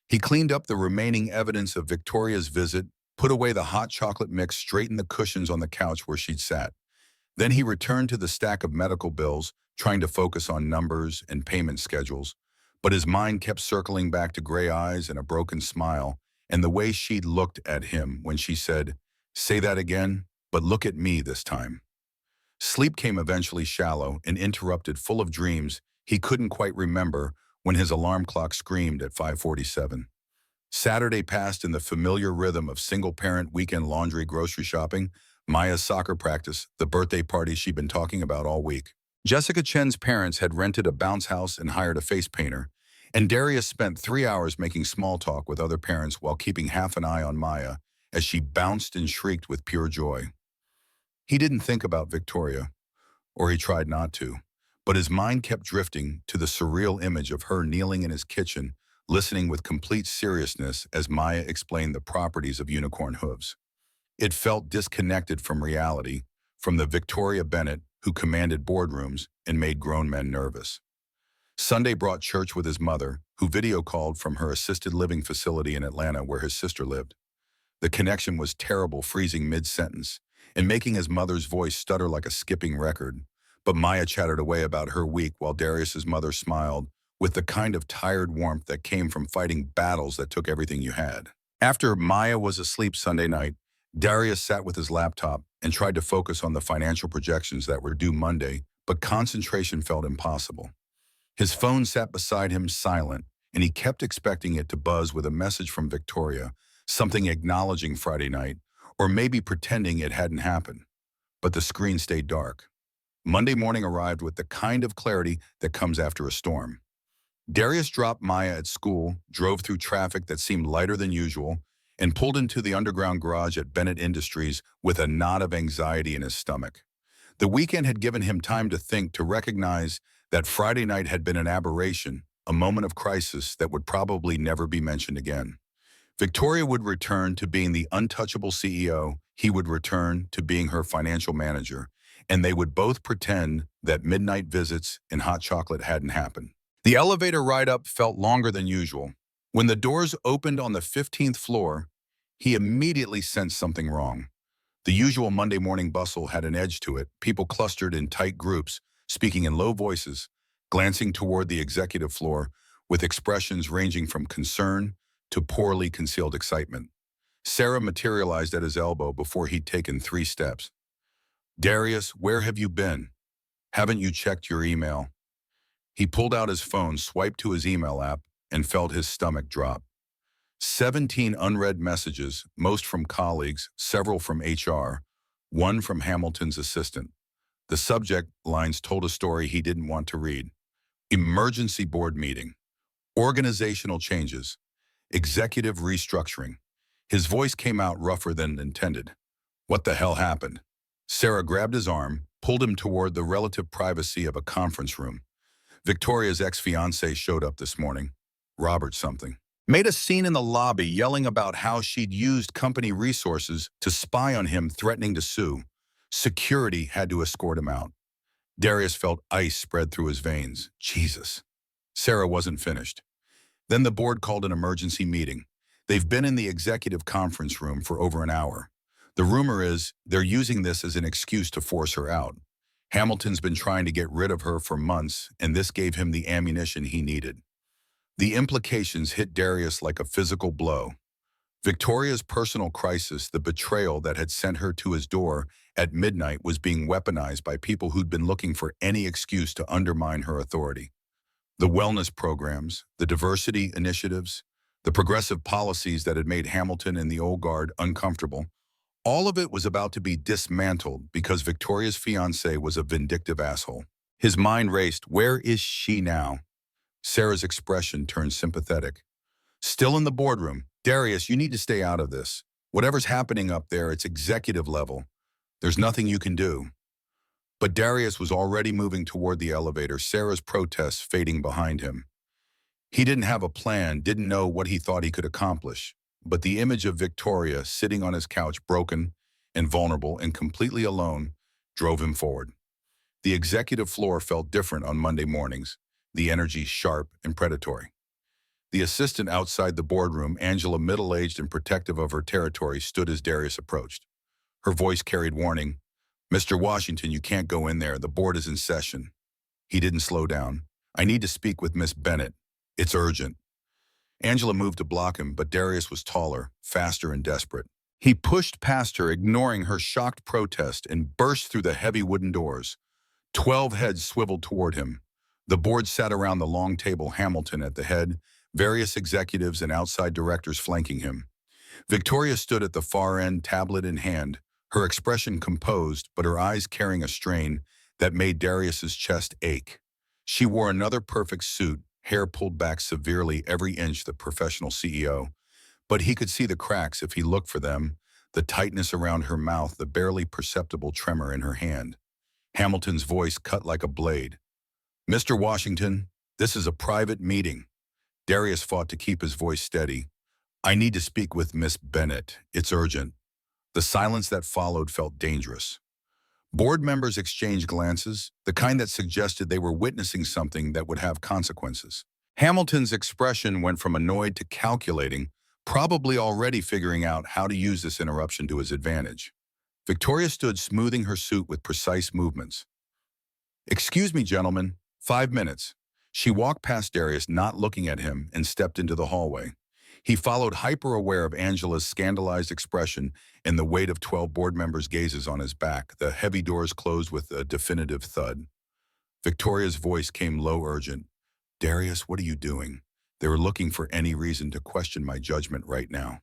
He cleaned up the remaining evidence of Victoria's visit, put away the hot chocolate mix, straightened the cushions on the couch where she'd sat. Then he returned to the stack of medical bills, trying to focus on numbers and payment schedules. But his mind kept circling back to gray eyes and a broken smile, and the way she'd looked at him when she said, "Say that again, but look at me this time." Sleep came eventually shallow and interrupted, full of dreams he couldn't quite remember when his alarm clock screamed at 5:47. Saturday passed in the familiar rhythm of single-parent weekend laundry, grocery shopping, Maya's soccer practice, the birthday party she'd been talking about all week. Jessica Chen's parents had rented a bounce house and hired a face painter, and Darius spent 3 hours making small talk with other parents while keeping half an eye on Maya as she bounced and shrieked with pure joy. He didn't think about Victoria, or he tried not to, but his mind kept drifting to the surreal image of her kneeling in his kitchen, listening with complete seriousness as Maya explained the properties of unicorn hooves. It felt disconnected from reality, from the Victoria Bennett who commanded boardrooms and made grown men nervous. Sunday brought church with his mother, who video called from her assisted living facility in Atlanta where his sister lived. The connection was terrible, freezing mid-sentence, and making his mother's voice stutter like a skipping record. But Maya chattered away about her week while Darius's mother smiled, with the kind of tired warmth that came from fighting battles that took everything you had. After Maya was asleep Sunday night, Darius sat with his laptop and tried to focus on the financial projections that were due Monday, but concentration felt impossible. His phone sat beside him silent, and he kept expecting it to buzz with a message from Victoria, something acknowledging Friday night, or maybe pretending it hadn't happened. But the screen stayed dark. Monday morning arrived with the kind of clarity that comes after a storm. Darius dropped Maya at school, drove through traffic that seemed lighter than usual, and pulled into the underground garage at Bennett Industries with a knot of anxiety in his stomach. The weekend had given him time to think, to recognize that Friday night had been an aberration, a moment of crisis that would probably never be mentioned again. Victoria would return to being the untouchable CEO, he would return to being her financial manager, and they would both pretend that midnight visits and hot chocolate hadn't happened. The elevator ride up felt longer than usual. When the doors opened on the 15th floor, he immediately sensed something wrong. The usual Monday morning bustle had an edge to it, people clustered in tight groups, speaking in low voices, glancing toward the executive floor with expressions ranging from concern to poorly concealed excitement. Sarah materialized at his elbow before he'd taken 3 steps. "Darius, where have you been? Haven't you checked your email?" He pulled out his phone, swiped to his email app, and felt his stomach drop. 17 unread messages, most from colleagues, several from HR, one from Hamilton's assistant. The subject lines told a story he didn't want to read. Emergency board meeting. Organizational changes. Executive restructuring. His voice came out rougher than intended. What the hell happened? Sarah grabbed his arm, pulled him toward the relative privacy of a conference room. Victoria's ex-fiancé showed up this morning. Robert something. Made a scene in the lobby, yelling about how she'd used company resources to spy on him, threatening to sue. Security had to escort him out. Darius felt ice spread through his veins. Jesus. Sarah wasn't finished. Then the board called an emergency meeting. They've been in the executive conference room for over an hour. The rumor is they're using this as an excuse to force her out. Hamilton's been trying to get rid of her for months, and this gave him the ammunition he needed. The implications hit Darius like a physical blow. Victoria's personal crisis, the betrayal that had sent her to his door at midnight, was being weaponized by people who'd been looking for any excuse to undermine her authority. The wellness programs, the diversity initiatives, the progressive policies that had made Hamilton and the old guard uncomfortable, all of it was about to be dismantled because Victoria's fiancé was a vindictive asshole. His mind raced. Where is she now? Sarah's expression turned sympathetic. Still in the boardroom. Darius, you need to stay out of this. Whatever's happening up there, it's executive level. There's nothing you can do. But Darius was already moving toward the elevator, Sarah's protests fading behind him. He didn't have a plan, didn't know what he thought he could accomplish. But the image of Victoria sitting on his couch, broken and vulnerable and completely alone, drove him forward. The executive floor felt different on Monday mornings, the energy sharp and predatory. The assistant outside the boardroom, Angela, middle-aged and protective of her territory, stood as Darius approached. Her voice carried warning. "Mr. Washington, you can't go in there. The board is in session." He didn't slow down. "I need to speak with Miss Bennett. It's urgent." Angela moved to block him, but Darius was taller, faster, and desperate. He pushed past her, ignoring her shocked protest, and burst through the heavy wooden doors. 12 heads swiveled toward him. The board sat around the long table, Hamilton at the head, various executives and outside directors flanking him. Victoria stood at the far end, tablet in hand, her expression composed, but her eyes carrying a strain that made Darius's chest ache. She wore another perfect suit, hair pulled back severely every inch the professional CEO, but he could see the cracks if he looked for them, the tightness around her mouth, the barely perceptible tremor in her hand. Hamilton's voice cut like a blade. "Mr. Washington, this is a private meeting." Darius fought to keep his voice steady. "I need to speak with Miss Bennett. It's urgent." The silence that followed felt dangerous. Board members exchanged glances, the kind that suggested they were witnessing something that would have consequences. Hamilton's expression went from annoyed to calculating, probably already figuring out how to use this interruption to his advantage. Victoria stood smoothing her suit with precise movements. "Excuse me, gentlemen, 5 minutes." She walked past Darius, not looking at him, and stepped into the hallway. He followed, hyper-aware of Angela's scandalized expression and the weight of 12 board members' gazes on his back. The heavy doors closed with a definitive thud. Victoria's voice came low, urgent. "Darius, what are you doing? They were looking for any reason to question my judgment right now."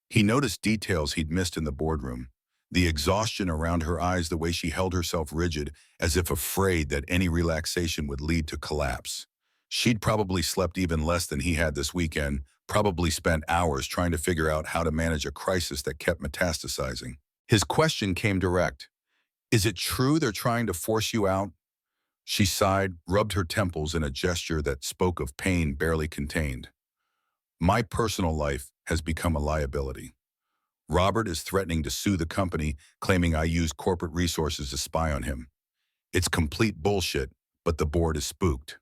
He noticed details he'd missed in the boardroom. The exhaustion around her eyes, the way she held herself rigid, as if afraid that any relaxation would lead to collapse. She'd probably slept even less than he had this weekend, probably spent hours trying to figure out how to manage a crisis that kept metastasizing. His question came direct. "Is it true they're trying to force you out?" She sighed, rubbed her temples in a gesture that spoke of pain barely contained. "My personal life has become a liability. Robert is threatening to sue the company, claiming I used corporate resources to spy on him. It's complete bullshit, but the board is spooked."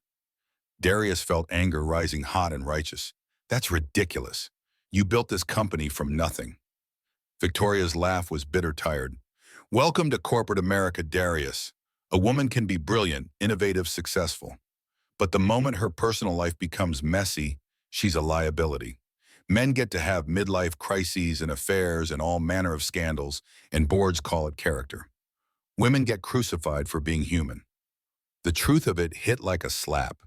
Darius felt anger rising hot and righteous. "That's ridiculous. You built this company from nothing." Victoria's laugh was bitter tired. "Welcome to corporate America, Darius. A woman can be brilliant, innovative, successful. But the moment her personal life becomes messy, she's a liability. Men get to have midlife crises and affairs and all manner of scandals, and boards call it character. Women get crucified for being human." The truth of it hit like a slap.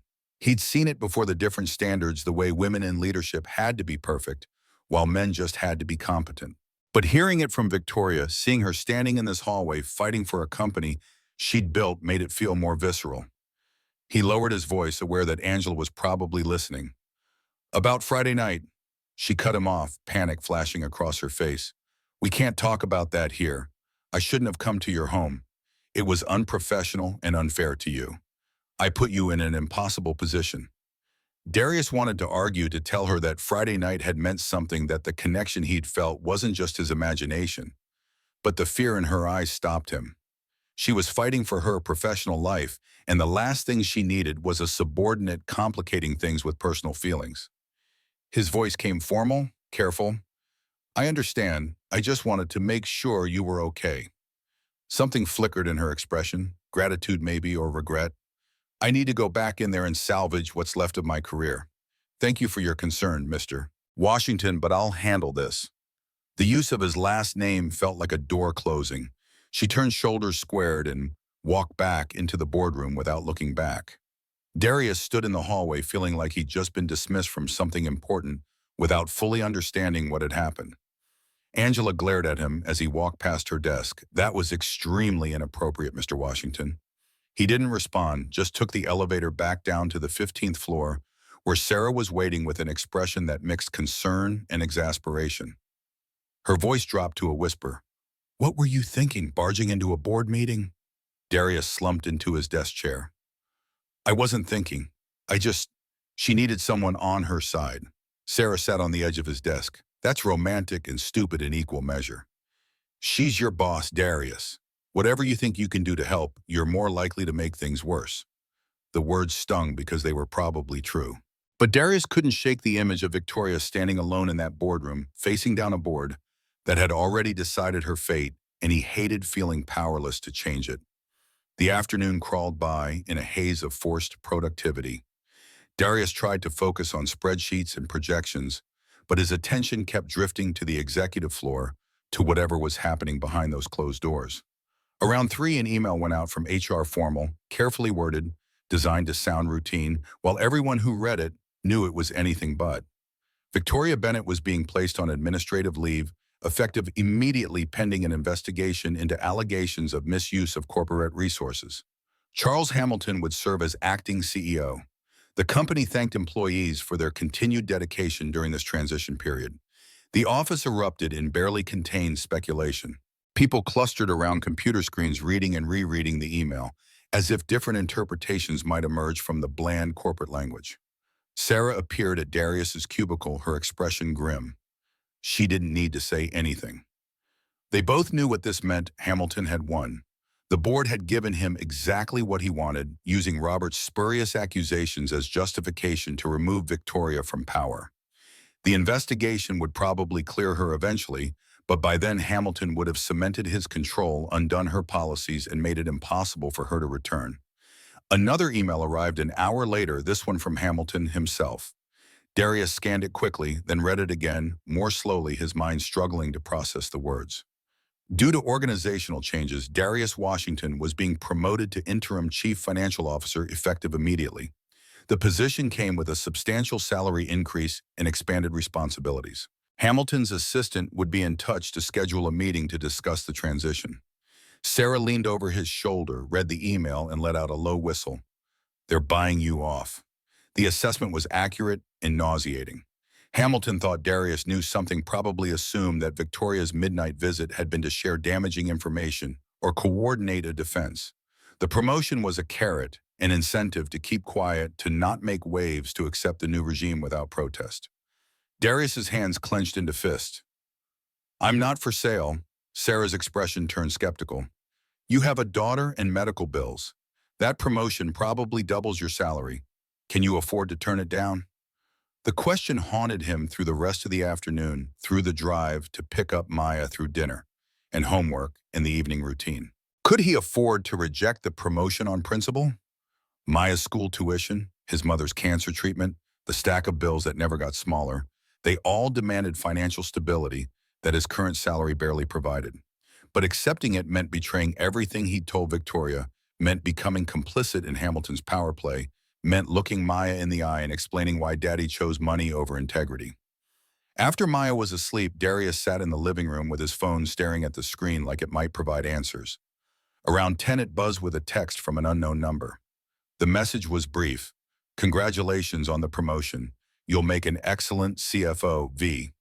He'd seen it before, the different standards, the way women in leadership had to be perfect, while men just had to be competent. But hearing it from Victoria, seeing her standing in this hallway fighting for a company she'd built, made it feel more visceral. He lowered his voice, aware that Angela was probably listening. "About Friday night." She cut him off, panic flashing across her face. "We can't talk about that here. I shouldn't have come to your home. It was unprofessional and unfair to you. I put you in an impossible position." Darius wanted to argue, to tell her that Friday night had meant something, that the connection he'd felt wasn't just his imagination. But the fear in her eyes stopped him. She was fighting for her professional life, and the last thing she needed was a subordinate complicating things with personal feelings. His voice came formal, careful. "I understand. I just wanted to make sure you were okay." Something flickered in her expression, gratitude maybe, or regret. "I need to go back in there and salvage what's left of my career. Thank you for your concern, Mr. Washington, but I'll handle this." The use of his last name felt like a door closing. She turned, shoulders squared, and walked back into the boardroom without looking back. Darius stood in the hallway, feeling like he'd just been dismissed from something important without fully understanding what had happened. Angela glared at him as he walked past her desk. "That was extremely inappropriate, Mr. Washington." He didn't respond, just took the elevator back down to the 15th floor, where Sarah was waiting with an expression that mixed concern and exasperation. Her voice dropped to a whisper. "What were you thinking, barging into a board meeting?" Darius slumped into his desk chair. "I wasn't thinking. She needed someone on her side." Sarah sat on the edge of his desk. "That's romantic and stupid in equal measure. She's your boss, Darius. Whatever you think you can do to help, you're more likely to make things worse." The words stung because they were probably true. But Darius couldn't shake the image of Victoria standing alone in that boardroom, facing down a board that had already decided her fate, and he hated feeling powerless to change it. The afternoon crawled by in a haze of forced productivity. Darius tried to focus on spreadsheets and projections, but his attention kept drifting to the executive floor, to whatever was happening behind those closed doors. Around 3, an email went out from HR, formal, carefully worded, designed to sound routine, while everyone who read it knew it was anything but. Victoria Bennett was being placed on administrative leave, effective immediately, pending an investigation into allegations of misuse of corporate resources. Charles Hamilton would serve as acting CEO. The company thanked employees for their continued dedication during this transition period. The office erupted in barely contained speculation. People clustered around computer screens reading and rereading the email, as if different interpretations might emerge from the bland corporate language. Sarah appeared at Darius's cubicle, her expression grim. She didn't need to say anything. They both knew what this meant. Hamilton had won. The board had given him exactly what he wanted, using Robert's spurious accusations as justification to remove Victoria from power. The investigation would probably clear her eventually, but by then Hamilton would have cemented his control, undone her policies, and made it impossible for her to return. Another email arrived an hour later, this one from Hamilton himself. Darius scanned it quickly, then read it again, more slowly, his mind struggling to process the words. Due to organizational changes, Darius Washington was being promoted to interim chief financial officer effective immediately. The position came with a substantial salary increase and expanded responsibilities. Hamilton's assistant would be in touch to schedule a meeting to discuss the transition. Sarah leaned over his shoulder, read the email, and let out a low whistle. They're buying you off. The assessment was accurate and nauseating. Hamilton thought Darius knew something, probably assumed that Victoria's midnight visit had been to share damaging information or coordinate a defense. The promotion was a carrot, an incentive to keep quiet, to not make waves, to accept the new regime without protest. Darius's hands clenched into fists. I'm not for sale. Sarah's expression turned skeptical. You have a daughter and medical bills. That promotion probably doubles your salary. Can you afford to turn it down? The question haunted him through the rest of the afternoon, through the drive to pick up Maya, through dinner and homework and the evening routine. Could he afford to reject the promotion on principle? Maya's school tuition, his mother's cancer treatment, the stack of bills that never got smaller, they all demanded financial stability that his current salary barely provided. But accepting it meant betraying everything he'd told Victoria, meant becoming complicit in Hamilton's power play, meant looking Maya in the eye and explaining why Daddy chose money over integrity. After Maya was asleep, Darius sat in the living room with his phone staring at the screen like it might provide answers. Around 10, it buzzed with a text from an unknown number. The message was brief. Congratulations on the promotion. You'll make an excellent CFO, V.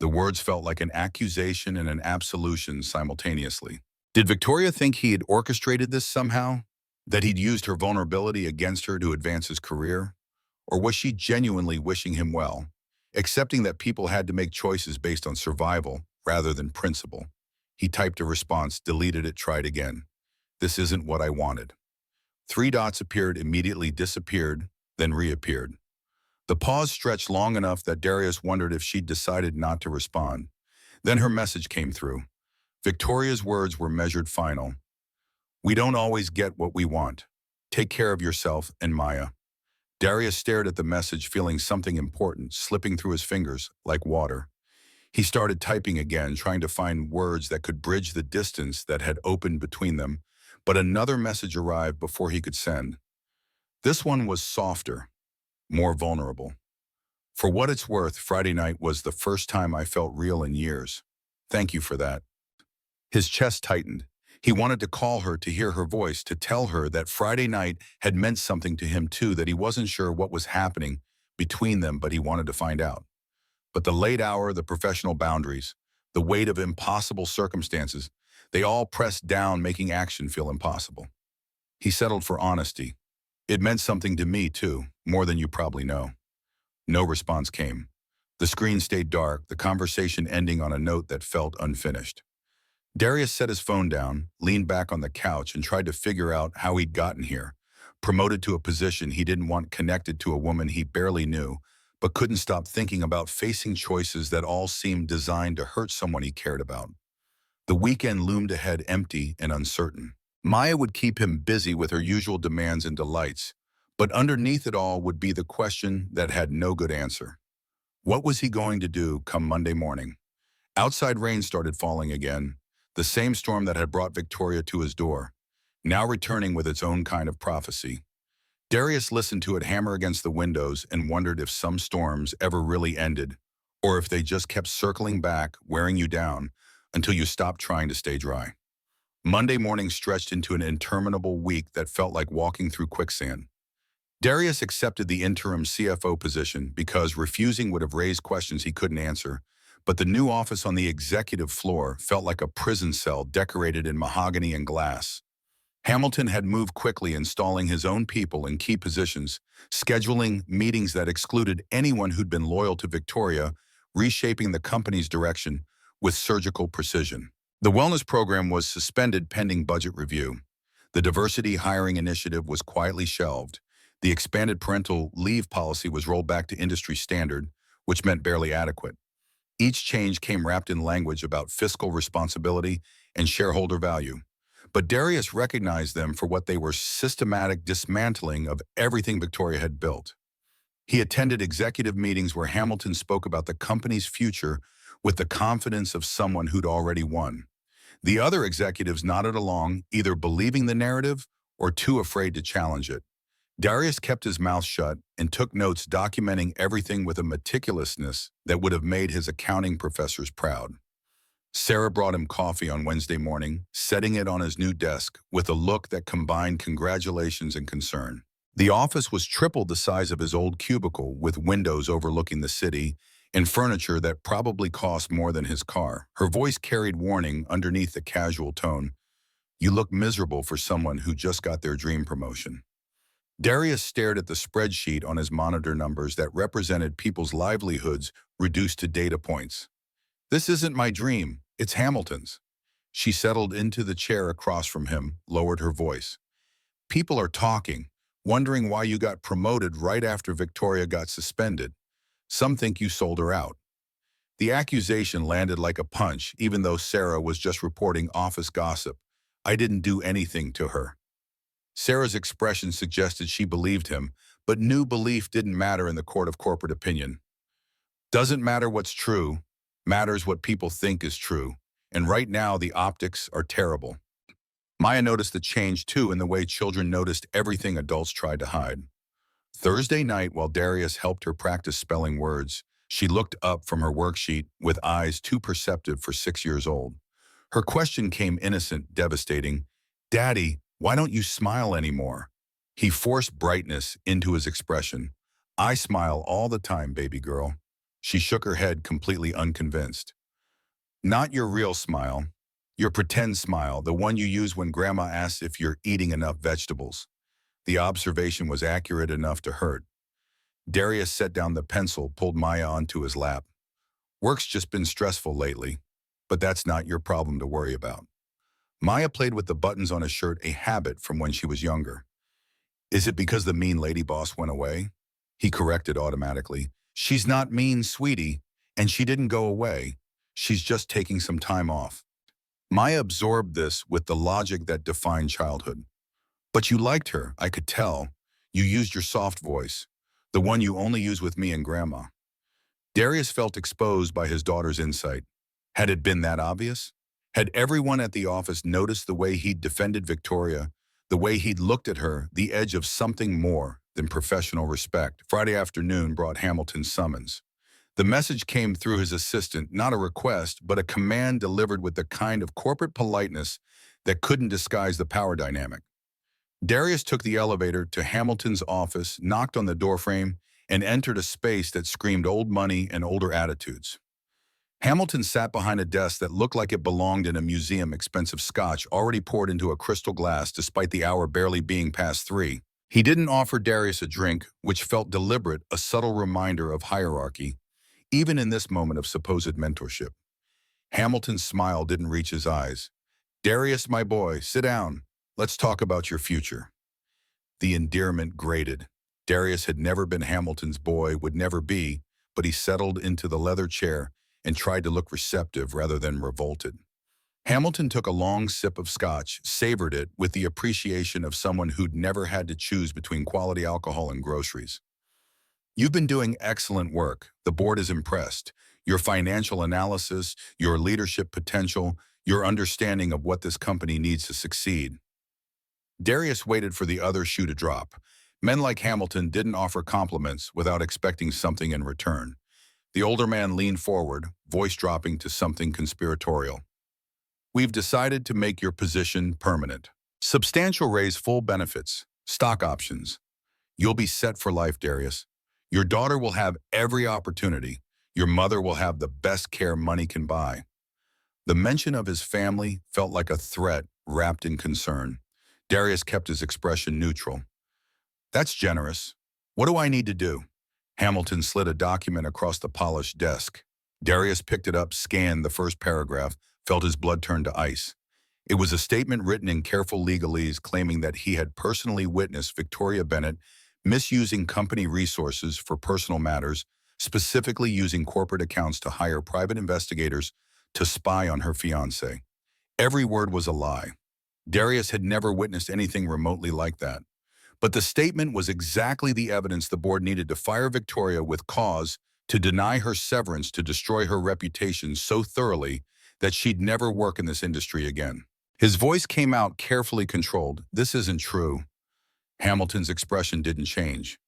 The words felt like an accusation and an absolution simultaneously. Did Victoria think he had orchestrated this somehow? That he'd used her vulnerability against her to advance his career? Or was she genuinely wishing him well, accepting that people had to make choices based on survival rather than principle? He typed a response, deleted it, tried again. This isn't what I wanted. 3 dots appeared, immediately disappeared, then reappeared. The pause stretched long enough that Darius wondered if she'd decided not to respond. Then her message came through. Victoria's words were measured, final. We don't always get what we want. Take care of yourself and Maya. Darius stared at the message, feeling something important slipping through his fingers like water. He started typing again, trying to find words that could bridge the distance that had opened between them, but another message arrived before he could send. This one was softer, more vulnerable. For what it's worth, Friday night was the first time I felt real in years. Thank you for that. His chest tightened. He wanted to call her, to hear her voice, to tell her that Friday night had meant something to him too, that he wasn't sure what was happening between them, but he wanted to find out. But the late hour, the professional boundaries, the weight of impossible circumstances, they all pressed down, making action feel impossible. He settled for honesty. It meant something to me too, more than you probably know. No response came. The screen stayed dark, the conversation ending on a note that felt unfinished. Darius set his phone down, leaned back on the couch, and tried to figure out how he'd gotten here. Promoted to a position he didn't want, connected to a woman he barely knew, but couldn't stop thinking about, facing choices that all seemed designed to hurt someone he cared about. The weekend loomed ahead, empty and uncertain. Maya would keep him busy with her usual demands and delights, but underneath it all would be the question that had no good answer. What was he going to do come Monday morning? Outside rain started falling again, the same storm that had brought Victoria to his door, now returning with its own kind of prophecy. Darius listened to it hammer against the windows and wondered if some storms ever really ended, or if they just kept circling back, wearing you down, until you stopped trying to stay dry. Monday morning stretched into an interminable week that felt like walking through quicksand. Darius accepted the interim CFO position because refusing would have raised questions he couldn't answer, but the new office on the executive floor felt like a prison cell decorated in mahogany and glass. Hamilton had moved quickly, installing his own people in key positions, scheduling meetings that excluded anyone who'd been loyal to Victoria, reshaping the company's direction with surgical precision. The wellness program was suspended pending budget review. The diversity hiring initiative was quietly shelved. The expanded parental leave policy was rolled back to industry standard, which meant barely adequate. Each change came wrapped in language about fiscal responsibility and shareholder value. But Darius recognized them for what they were: systematic dismantling of everything Victoria had built. He attended executive meetings where Hamilton spoke about the company's future with the confidence of someone who'd already won. The other executives nodded along, either believing the narrative or too afraid to challenge it. Darius kept his mouth shut and took notes, documenting everything with a meticulousness that would have made his accounting professors proud. Sarah brought him coffee on Wednesday morning, setting it on his new desk with a look that combined congratulations and concern. The office was triple the size of his old cubicle, with windows overlooking the city and furniture that probably cost more than his car. Her voice carried warning underneath the casual tone. "You look miserable for someone who just got their dream promotion." Darius stared at the spreadsheet on his monitor, numbers that represented people's livelihoods reduced to data points. "This isn't my dream, it's Hamilton's." She settled into the chair across from him, lowered her voice. "People are talking, wondering why you got promoted right after Victoria got suspended. Some think you sold her out." The accusation landed like a punch, even though Sarah was just reporting office gossip. "I didn't do anything to her." Sarah's expression suggested she believed him, but new belief didn't matter in the court of corporate opinion. "Doesn't matter what's true, matters what people think is true. And right now the optics are terrible." Maya noticed the change too in the way children noticed everything adults tried to hide. Thursday night, while Darius helped her practice spelling words, she looked up from her worksheet with eyes too perceptive for 6 years old. Her question came innocent, devastating. "Daddy, why don't you smile anymore?" He forced brightness into his expression. "I smile all the time, baby girl." She shook her head, completely unconvinced. "Not your real smile. Your pretend smile, the one you use when Grandma asks if you're eating enough vegetables." The observation was accurate enough to hurt. Darius set down the pencil, pulled Maya onto his lap. "Work's just been stressful lately, but that's not your problem to worry about." Maya played with the buttons on his shirt, a habit from when she was younger. "Is it because the mean lady boss went away?" He corrected automatically. "She's not mean, sweetie, and she didn't go away. She's just taking some time off." Maya absorbed this with the logic that defined childhood. "But you liked her, I could tell. You used your soft voice, the one you only use with me and Grandma." Darius felt exposed by his daughter's insight. Had it been that obvious? Had everyone at the office noticed the way he'd defended Victoria, the way he'd looked at her, the edge of something more than professional respect? Friday afternoon brought Hamilton's summons. The message came through his assistant, not a request, but a command delivered with the kind of corporate politeness that couldn't disguise the power dynamic. Darius took the elevator to Hamilton's office, knocked on the doorframe, and entered a space that screamed old money and older attitudes. Hamilton sat behind a desk that looked like it belonged in a museum, expensive scotch already poured into a crystal glass despite the hour barely being past 3. He didn't offer Darius a drink, which felt deliberate, a subtle reminder of hierarchy, even in this moment of supposed mentorship. Hamilton's smile didn't reach his eyes. "Darius, my boy, sit down. Let's talk about your future." The endearment grated. Darius had never been Hamilton's boy, would never be, but he settled into the leather chair and tried to look receptive rather than revolted. Hamilton took a long sip of scotch, savored it with the appreciation of someone who'd never had to choose between quality alcohol and groceries. You've been doing excellent work. The board is impressed. Your financial analysis, your leadership potential, your understanding of what this company needs to succeed. Darius waited for the other shoe to drop. Men like Hamilton didn't offer compliments without expecting something in return. The older man leaned forward, voice dropping to something conspiratorial. We've decided to make your position permanent. Substantial raise, full benefits, stock options. You'll be set for life, Darius. Your daughter will have every opportunity. Your mother will have the best care money can buy. The mention of his family felt like a threat wrapped in concern. Darius kept his expression neutral. That's generous. What do I need to do? Hamilton slid a document across the polished desk. Darius picked it up, scanned the first paragraph, felt his blood turn to ice. It was a statement written in careful legalese claiming that he had personally witnessed Victoria Bennett misusing company resources for personal matters, specifically using corporate accounts to hire private investigators to spy on her fiancé. Every word was a lie. Darius had never witnessed anything remotely like that. But the statement was exactly the evidence the board needed to fire Victoria with cause, to deny her severance, to destroy her reputation so thoroughly that she'd never work in this industry again. His voice came out carefully controlled. This isn't true. Hamilton's expression didn't change.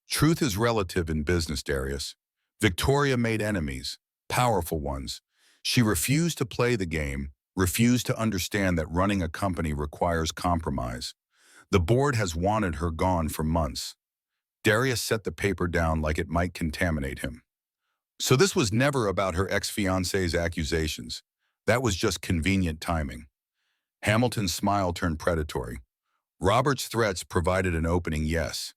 Truth is relative in business, Darius. Victoria made enemies, powerful ones. She refused to play the game, refused to understand that running a company requires compromise. The board has wanted her gone for months. Darius set the paper down like it might contaminate him. So this was never about her ex-fiancé's accusations. That was just convenient timing. Hamilton's smile turned predatory. Robert's threats provided an opening, yes.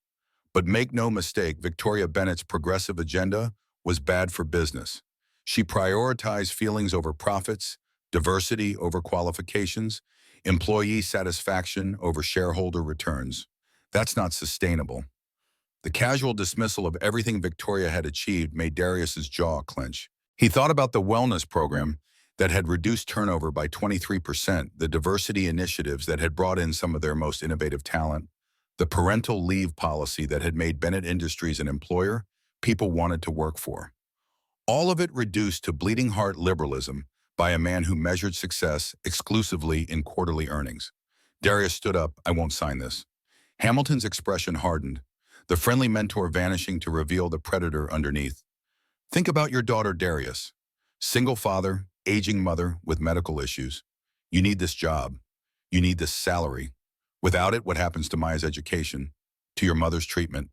But make no mistake, Victoria Bennett's progressive agenda was bad for business. She prioritized feelings over profits, diversity over qualifications, employee satisfaction over shareholder returns. That's not sustainable. The casual dismissal of everything Victoria had achieved made Darius's jaw clench. He thought about the wellness program that had reduced turnover by 23%, the diversity initiatives that had brought in some of their most innovative talent, the parental leave policy that had made Bennett Industries an employer people wanted to work for. All of it reduced to bleeding heart liberalism by a man who measured success exclusively in quarterly earnings. Darius stood up. I won't sign this. Hamilton's expression hardened, the friendly mentor vanishing to reveal the predator underneath. Think about your daughter, Darius. Single father, aging mother with medical issues. You need this job. You need this salary. Without it, what happens to Maya's education? To your mother's treatment?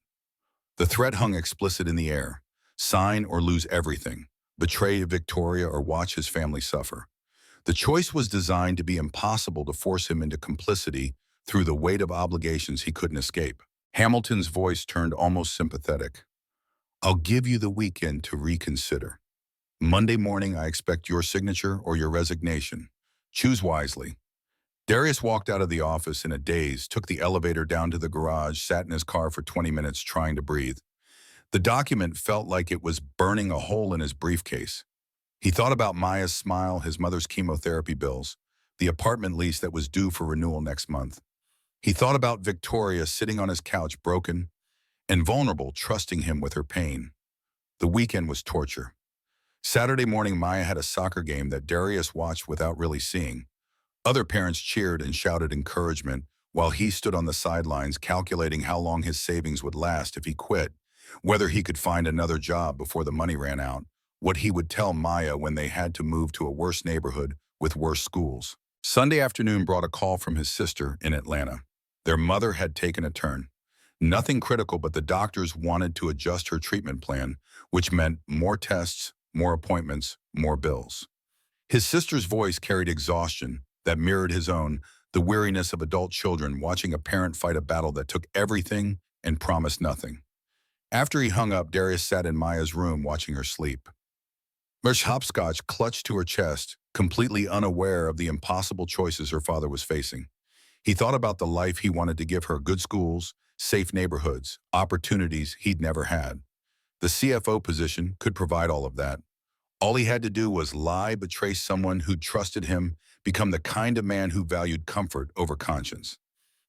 The threat hung explicit in the air. Sign or lose everything. Betray Victoria or watch his family suffer. The choice was designed to be impossible, to force him into complicity through the weight of obligations he couldn't escape. Hamilton's voice turned almost sympathetic. I'll give you the weekend to reconsider. Monday morning, I expect your signature or your resignation. Choose wisely. Darius walked out of the office in a daze, took the elevator down to the garage, sat in his car for 20 minutes trying to breathe. The document felt like it was burning a hole in his briefcase. He thought about Maya's smile, his mother's chemotherapy bills, the apartment lease that was due for renewal next month. He thought about Victoria sitting on his couch, broken and vulnerable, trusting him with her pain. The weekend was torture. Saturday morning, Maya had a soccer game that Darius watched without really seeing. Other parents cheered and shouted encouragement, while he stood on the sidelines calculating how long his savings would last if he quit, whether he could find another job before the money ran out, what he would tell Maya when they had to move to a worse neighborhood with worse schools. Sunday afternoon brought a call from his sister in Atlanta. Their mother had taken a turn. Nothing critical, but the doctors wanted to adjust her treatment plan, which meant more tests, more appointments, more bills. His sister's voice carried exhaustion that mirrored his own, the weariness of adult children watching a parent fight a battle that took everything and promised nothing. After he hung up, Darius sat in Maya's room watching her sleep. Miss Hopscotch clutched to her chest, completely unaware of the impossible choices her father was facing. He thought about the life he wanted to give her: good schools, safe neighborhoods, opportunities he'd never had. The CFO position could provide all of that. All he had to do was lie, betray someone who trusted him, become the kind of man who valued comfort over conscience.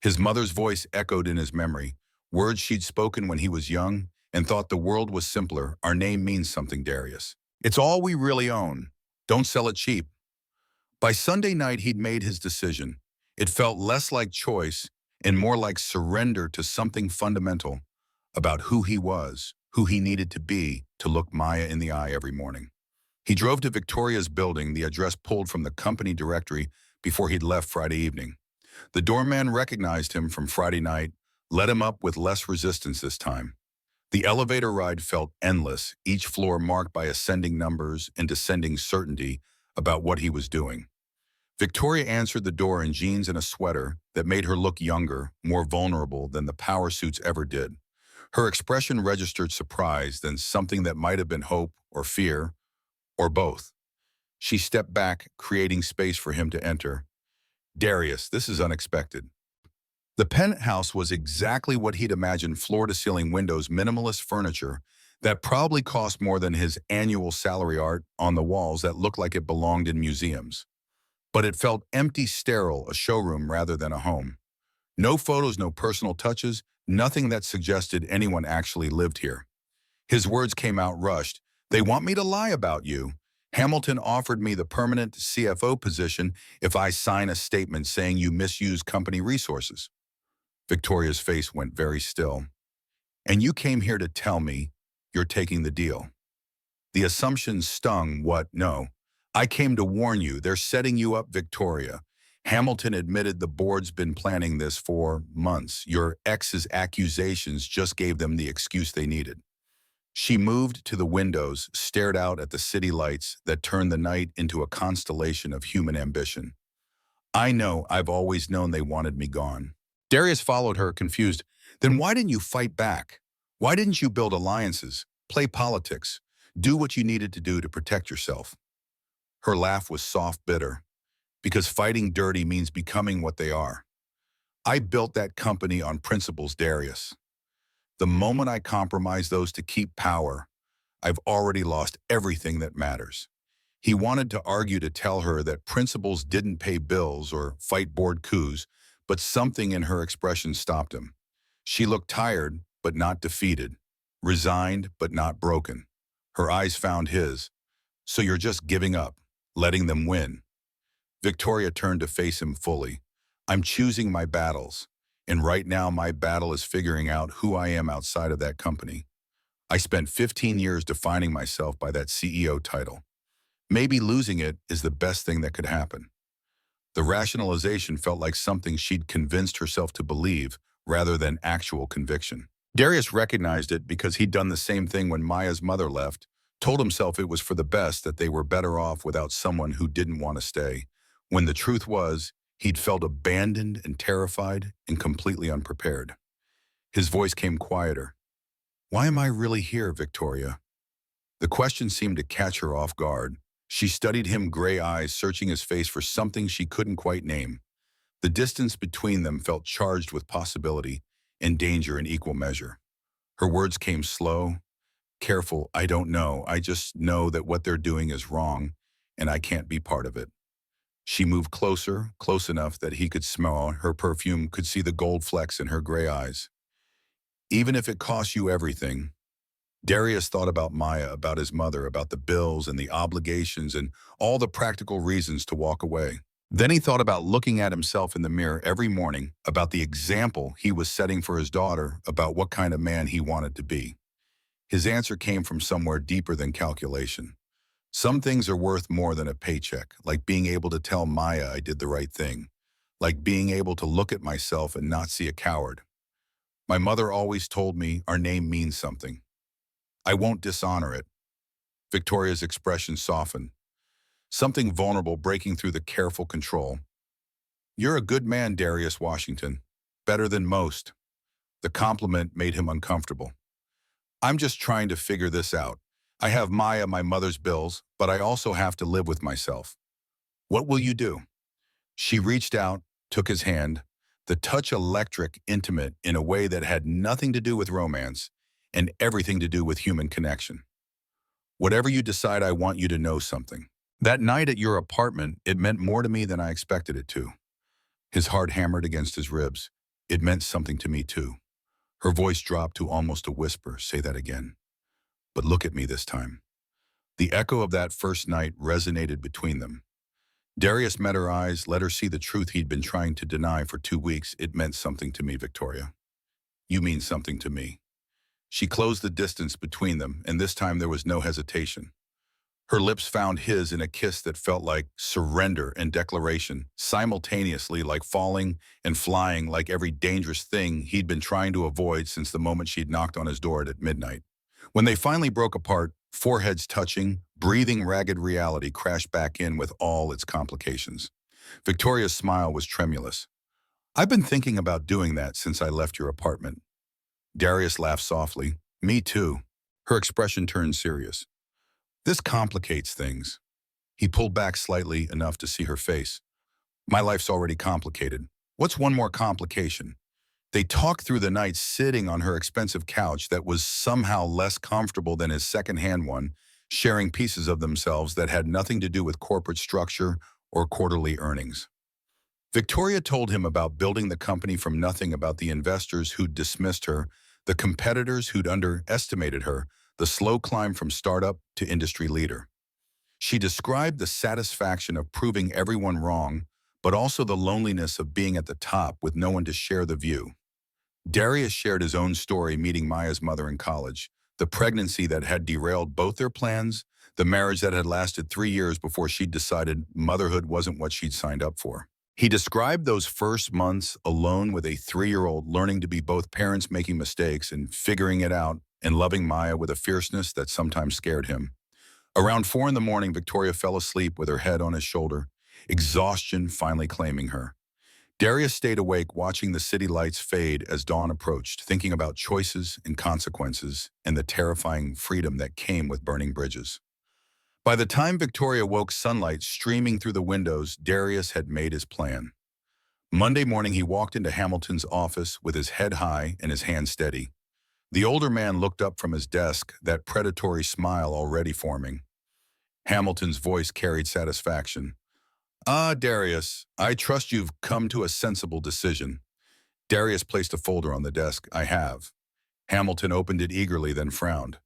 His mother's voice echoed in his memory, words she'd spoken when he was young, and thought the world was simpler. Our name means something, Darius. It's all we really own. Don't sell it cheap. By Sunday night, he'd made his decision. It felt less like choice and more like surrender to something fundamental about who he was, who he needed to be to look Maya in the eye every morning. He drove to Victoria's building, the address pulled from the company directory before he'd left Friday evening. The doorman recognized him from Friday night, let him up with less resistance this time. The elevator ride felt endless, each floor marked by ascending numbers and descending certainty about what he was doing. Victoria answered the door in jeans and a sweater that made her look younger, more vulnerable than the power suits ever did. Her expression registered surprise, then something that might have been hope or fear, or both. She stepped back, creating space for him to enter. Darius, this is unexpected. The penthouse was exactly what he'd imagined: floor-to-ceiling windows, minimalist furniture that probably cost more than his annual salary, art on the walls that looked like it belonged in museums. But it felt empty, sterile, a showroom rather than a home. No photos, no personal touches, nothing that suggested anyone actually lived here. His words came out rushed. They want me to lie about you. Hamilton offered me the permanent CFO position if I sign a statement saying you misuse company resources. Victoria's face went very still. And you came here to tell me you're taking the deal. The assumption stung. What? No. I came to warn you. They're setting you up, Victoria. Hamilton admitted the board's been planning this for months. Your ex's accusations just gave them the excuse they needed. She moved to the windows, stared out at the city lights that turned the night into a constellation of human ambition. I know, I've always known they wanted me gone. Darius followed her, confused. Then why didn't you fight back? Why didn't you build alliances, play politics, do what you needed to do to protect yourself? Her laugh was soft, bitter. Because fighting dirty means becoming what they are. I built that company on principles, Darius. The moment I compromise those to keep power, I've already lost everything that matters. He wanted to argue, to tell her that principles didn't pay bills or fight board coups, but something in her expression stopped him. She looked tired, but not defeated, resigned, but not broken. Her eyes found his. So you're just giving up, letting them win. Victoria turned to face him fully. I'm choosing my battles, and right now my battle is figuring out who I am outside of that company. I spent 15 years defining myself by that CEO title. Maybe losing it is the best thing that could happen. The rationalization felt like something she'd convinced herself to believe rather than actual conviction. Darius recognized it because he'd done the same thing when Maya's mother left, told himself it was for the best, that they were better off without someone who didn't want to stay. When the truth was, he'd felt abandoned and terrified and completely unprepared. His voice came quieter. Why am I really here, Victoria? The question seemed to catch her off guard. She studied him, gray eyes searching his face for something she couldn't quite name. The distance between them felt charged with possibility and danger in equal measure. Her words came slow, careful. I don't know. I just know that what they're doing is wrong, and I can't be part of it. She moved closer, close enough that he could smell her perfume, could see the gold flecks in her gray eyes. Even if it costs you everything. Darius thought about Maya, about his mother, about the bills and the obligations and all the practical reasons to walk away. Then he thought about looking at himself in the mirror every morning, about the example he was setting for his daughter, about what kind of man he wanted to be. His answer came from somewhere deeper than calculation. Some things are worth more than a paycheck, like being able to tell Maya I did the right thing, like being able to look at myself and not see a coward. My mother always told me our name means something. I won't dishonor it. Victoria's expression softened, something vulnerable breaking through the careful control. You're a good man, Darius Washington. Better than most. The compliment made him uncomfortable. I'm just trying to figure this out. I have Maya, my mother's bills, but I also have to live with myself. What will you do? She reached out, took his hand, the touch electric, intimate in a way that had nothing to do with romance and everything to do with human connection. Whatever you decide, I want you to know something. That night at your apartment, it meant more to me than I expected it to. His heart hammered against his ribs. It meant something to me too. Her voice dropped to almost a whisper. Say that again. But look at me this time. The echo of that first night resonated between them. Darius met her eyes, let her see the truth he'd been trying to deny for 2 weeks. It meant something to me, Victoria. You mean something to me. She closed the distance between them, and this time there was no hesitation. Her lips found his in a kiss that felt like surrender and declaration, simultaneously, like falling and flying, like every dangerous thing he'd been trying to avoid since the moment she'd knocked on his door at midnight. When they finally broke apart, foreheads touching, breathing ragged reality crashed back in with all its complications. Victoria's smile was tremulous. I've been thinking about doing that since I left your apartment. Darius laughed softly. Me too. Her expression turned serious. This complicates things. He pulled back slightly enough to see her face. My life's already complicated. What's one more complication? They talked through the night sitting on her expensive couch that was somehow less comfortable than his second-hand one, sharing pieces of themselves that had nothing to do with corporate structure or quarterly earnings. Victoria told him about building the company from nothing, about the investors who'd dismissed her, the competitors who'd underestimated her, the slow climb from startup to industry leader. She described the satisfaction of proving everyone wrong, but also the loneliness of being at the top with no one to share the view. Darius shared his own story meeting Maya's mother in college, the pregnancy that had derailed both their plans, the marriage that had lasted 3 years before she'd decided motherhood wasn't what she'd signed up for. He described those first months alone with a 3-year-old, learning to be both parents, making mistakes and figuring it out, and loving Maya with a fierceness that sometimes scared him. Around 4 in the morning, Victoria fell asleep with her head on his shoulder, exhaustion finally claiming her. Darius stayed awake, watching the city lights fade as dawn approached, thinking about choices and consequences and the terrifying freedom that came with burning bridges. By the time Victoria woke, sunlight streaming through the windows, Darius had made his plan. Monday morning, he walked into Hamilton's office with his head high and his hand steady. The older man looked up from his desk, that predatory smile already forming. Hamilton's voice carried satisfaction. Ah, Darius, I trust you've come to a sensible decision. Darius placed a folder on the desk. I have. Hamilton opened it eagerly, then frowned.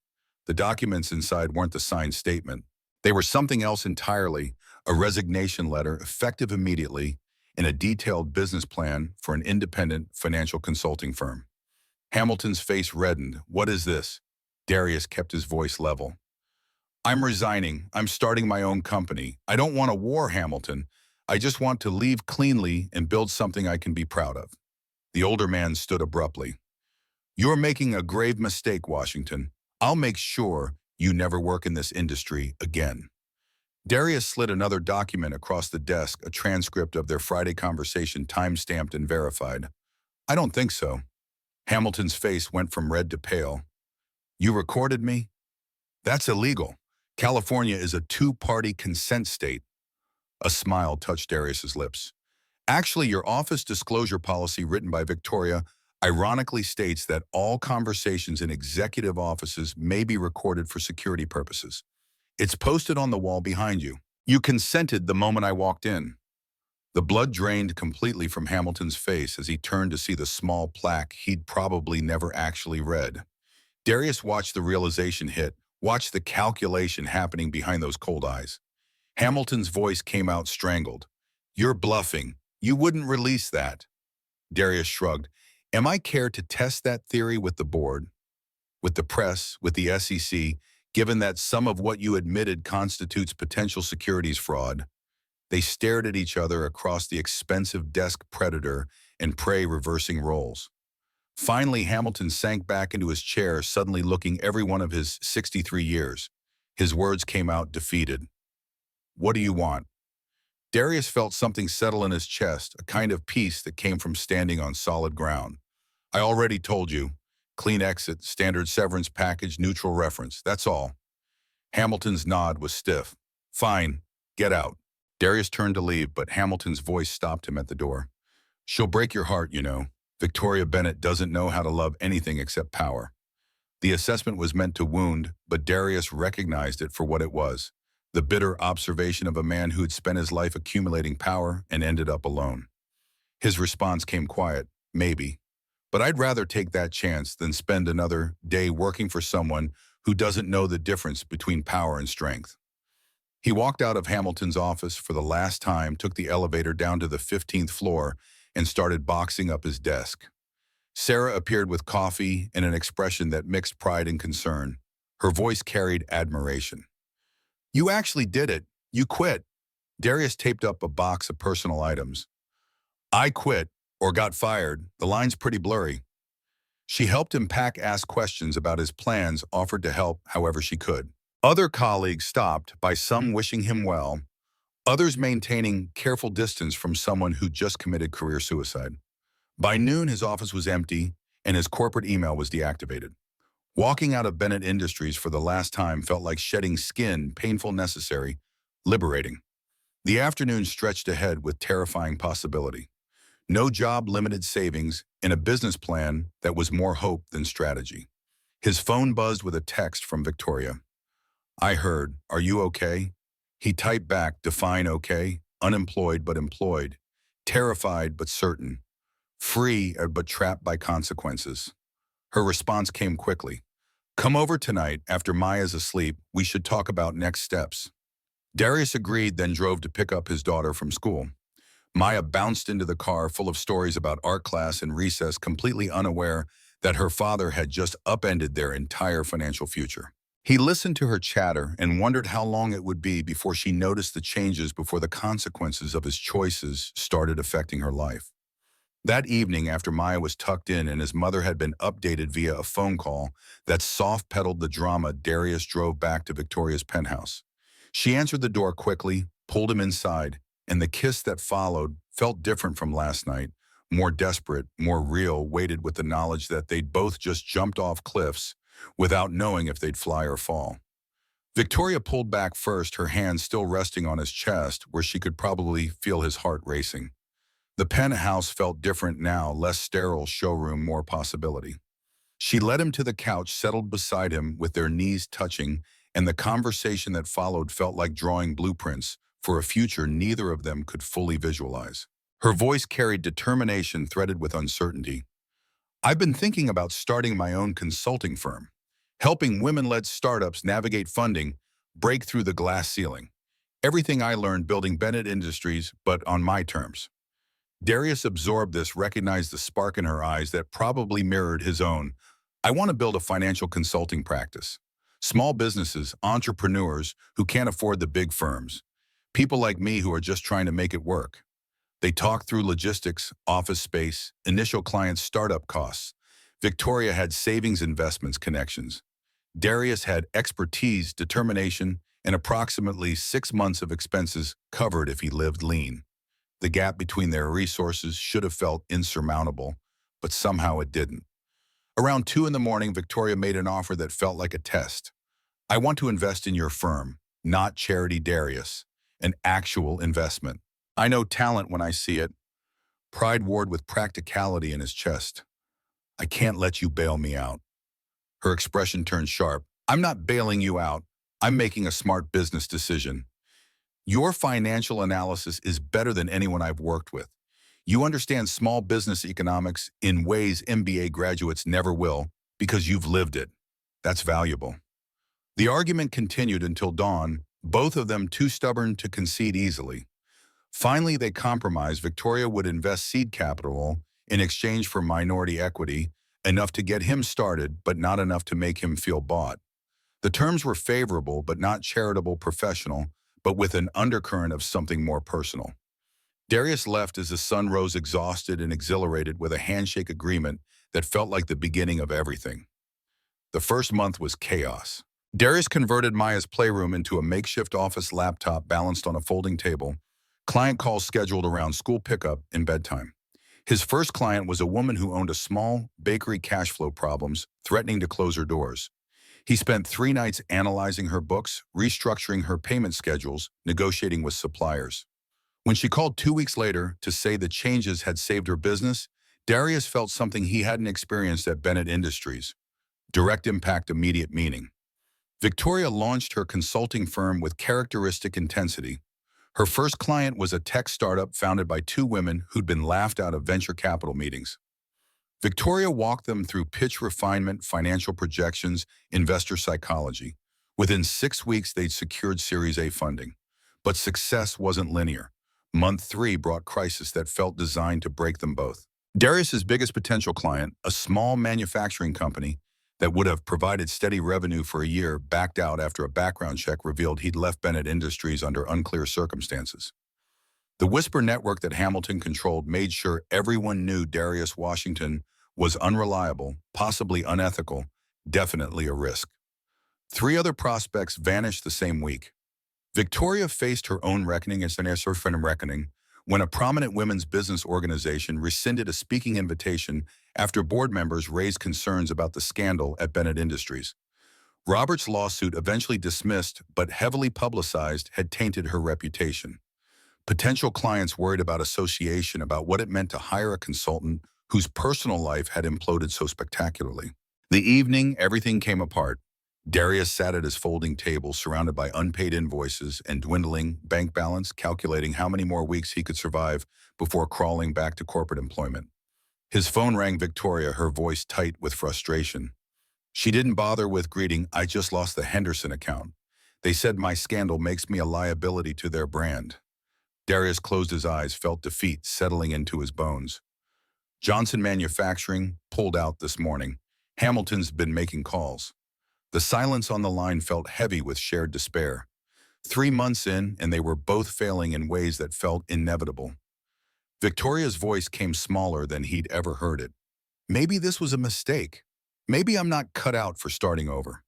The documents inside weren't the signed statement. They were something else entirely, a resignation letter, effective immediately, and a detailed business plan for an independent financial consulting firm. Hamilton's face reddened. What is this? Darius kept his voice level. I'm resigning. I'm starting my own company. I don't want a war, Hamilton. I just want to leave cleanly and build something I can be proud of. The older man stood abruptly. You're making a grave mistake, Washington. I'll make sure you never work in this industry again. Darius slid another document across the desk, a transcript of their Friday conversation, time-stamped and verified. I don't think so. Hamilton's face went from red to pale. You recorded me? That's illegal. California is a 2-party consent state. A smile touched Darius's lips. Actually, your office disclosure policy written by Victoria ironically states that all conversations in executive offices may be recorded for security purposes. It's posted on the wall behind you. You consented the moment I walked in. The blood drained completely from Hamilton's face as he turned to see the small plaque he'd probably never actually read. Darius watched the realization hit, watched the calculation happening behind those cold eyes. Hamilton's voice came out strangled. You're bluffing. You wouldn't release that. Darius shrugged. Am I care to test that theory with the board, with the press, with the SEC, given that some of what you admitted constitutes potential securities fraud? They stared at each other across the expensive desk, predator and prey reversing roles. Finally, Hamilton sank back into his chair, suddenly looking every one of his 63 years. His words came out defeated. What do you want? Darius felt something settle in his chest, a kind of peace that came from standing on solid ground. I already told you. Clean exit, standard severance package, neutral reference. That's all. Hamilton's nod was stiff. Fine. Get out. Darius turned to leave, but Hamilton's voice stopped him at the door. She'll break your heart, you know. Victoria Bennett doesn't know how to love anything except power. The assessment was meant to wound, but Darius recognized it for what it was. The bitter observation of a man who'd spent his life accumulating power and ended up alone. His response came quiet. Maybe. but I'd rather take that chance than spend another day working for someone who doesn't know the difference between power and strength. He walked out of Hamilton's office for the last time, took the elevator down to the 15th floor, and started boxing up his desk. Sarah appeared with coffee and an expression that mixed pride and concern. Her voice carried admiration. "You actually did it. You quit." Darius taped up a box of personal items. "I quit, or got fired. The line's pretty blurry." She helped him pack, asked questions about his plans, offered to help however she could. Other colleagues stopped by, some wishing him well, others maintaining careful distance from someone who just committed career suicide. By noon, his office was empty and his corporate email was deactivated. Walking out of Bennett Industries for the last time felt like shedding skin, painful, necessary, liberating. The afternoon stretched ahead with terrifying possibility. No job, limited savings, and a business plan that was more hope than strategy. His phone buzzed with a text from Victoria. "I heard. Are you okay?" He typed back, define okay, unemployed but employed, terrified but certain, free but trapped by consequences. Her response came quickly. "Come over tonight after Maya's asleep. We should talk about next steps." Darius agreed, then drove to pick up his daughter from school. Maya bounced into the car full of stories about art class and recess, completely unaware that her father had just upended their entire financial future. He listened to her chatter and wondered how long it would be before she noticed the changes, before the consequences of his choices started affecting her life. That evening, after Maya was tucked in and his mother had been updated via a phone call that soft-pedaled the drama, Darius drove back to Victoria's penthouse. She answered the door quickly, pulled him inside, and the kiss that followed felt different from last night, more desperate, more real, weighted with the knowledge that they'd both just jumped off cliffs without knowing if they'd fly or fall. Victoria pulled back first, her hand still resting on his chest, where she could probably feel his heart racing. The penthouse felt different now, less sterile showroom, more possibility. She led him to the couch, settled beside him with their knees touching, and the conversation that followed felt like drawing blueprints for a future neither of them could fully visualize. Her voice carried determination threaded with uncertainty. "I've been thinking about starting my own consulting firm, helping women-led startups navigate funding, break through the glass ceiling. Everything I learned building Bennett Industries, but on my terms." Darius absorbed this, recognized the spark in her eyes that probably mirrored his own. "I want to build a financial consulting practice. Small businesses, entrepreneurs who can't afford the big firms. People like me who are just trying to make it work." They talked through logistics, office space, initial clients, startup costs. Victoria had savings, investments, connections. Darius had expertise, determination, and approximately 6 months of expenses covered if he lived lean. The gap between their resources should have felt insurmountable, but somehow it didn't. Around 2 in the morning, Victoria made an offer that felt like a test. "I want to invest in your firm, not charity, Darius. An actual investment. I know talent when I see it." Pride warred with practicality in his chest. "I can't let you bail me out." Her expression turned sharp. "I'm not bailing you out. I'm making a smart business decision. Your financial analysis is better than anyone I've worked with. You understand small business economics in ways MBA graduates never will because you've lived it. That's valuable." The argument continued until dawn, both of them too stubborn to concede easily. Finally, they compromised. Victoria would invest seed capital in exchange for minority equity, enough to get him started, but not enough to make him feel bought. The terms were favorable, but not charitable, professional, but with an undercurrent of something more personal. Darius left as the sun rose, exhausted and exhilarated, with a handshake agreement that felt like the beginning of everything. The first month was chaos. Darius converted Maya's playroom into a makeshift office, laptop balanced on a folding table, client calls scheduled around school pickup and bedtime. His first client was a woman who owned a small bakery, cash flow problems, threatening to close her doors. He spent 3 nights analyzing her books, restructuring her payment schedules, negotiating with suppliers. When she called 2 weeks later to say the changes had saved her business, Darius felt something he hadn't experienced at Bennett Industries. Direct impact, immediate meaning. Victoria launched her consulting firm with characteristic intensity. Her first client was a tech startup founded by 2 women who'd been laughed out of venture capital meetings. Victoria walked them through pitch refinement, financial projections, investor psychology. Within 6 weeks, they'd secured Series A funding. But success wasn't linear. Month 3 brought crisis that felt designed to break them both. Darius's biggest potential client, a small manufacturing company that would have provided steady revenue for a year, backed out after a background check revealed he'd left Bennett Industries under unclear circumstances. The Whisper network that Hamilton controlled made sure everyone knew Darius Washington was unreliable, possibly unethical, definitely a risk. 3 other prospects vanished the same week. Victoria faced her own reckoning as an reckoning when a prominent women's business organization rescinded a speaking invitation after board members raised concerns about the scandal at Bennett Industries. Robert's lawsuit, eventually dismissed but heavily publicized, had tainted her reputation. Potential clients worried about association, about what it meant to hire a consultant whose personal life had imploded so spectacularly. The evening, everything came apart. Darius sat at his folding table, surrounded by unpaid invoices and dwindling bank balance, calculating how many more weeks he could survive before crawling back to corporate employment. His phone rang. Victoria, her voice tight with frustration. She didn't bother with greeting. "I just lost the Henderson account. They said my scandal makes me a liability to their brand." Darius closed his eyes, felt defeat settling into his bones. Johnson Manufacturing pulled out this morning. Hamilton's been making calls. The silence on the line felt heavy with shared despair. 3 months in, and they were both failing in ways that felt inevitable. Victoria's voice came smaller than he'd ever heard it. Maybe this was a mistake. Maybe I'm not cut out for starting over.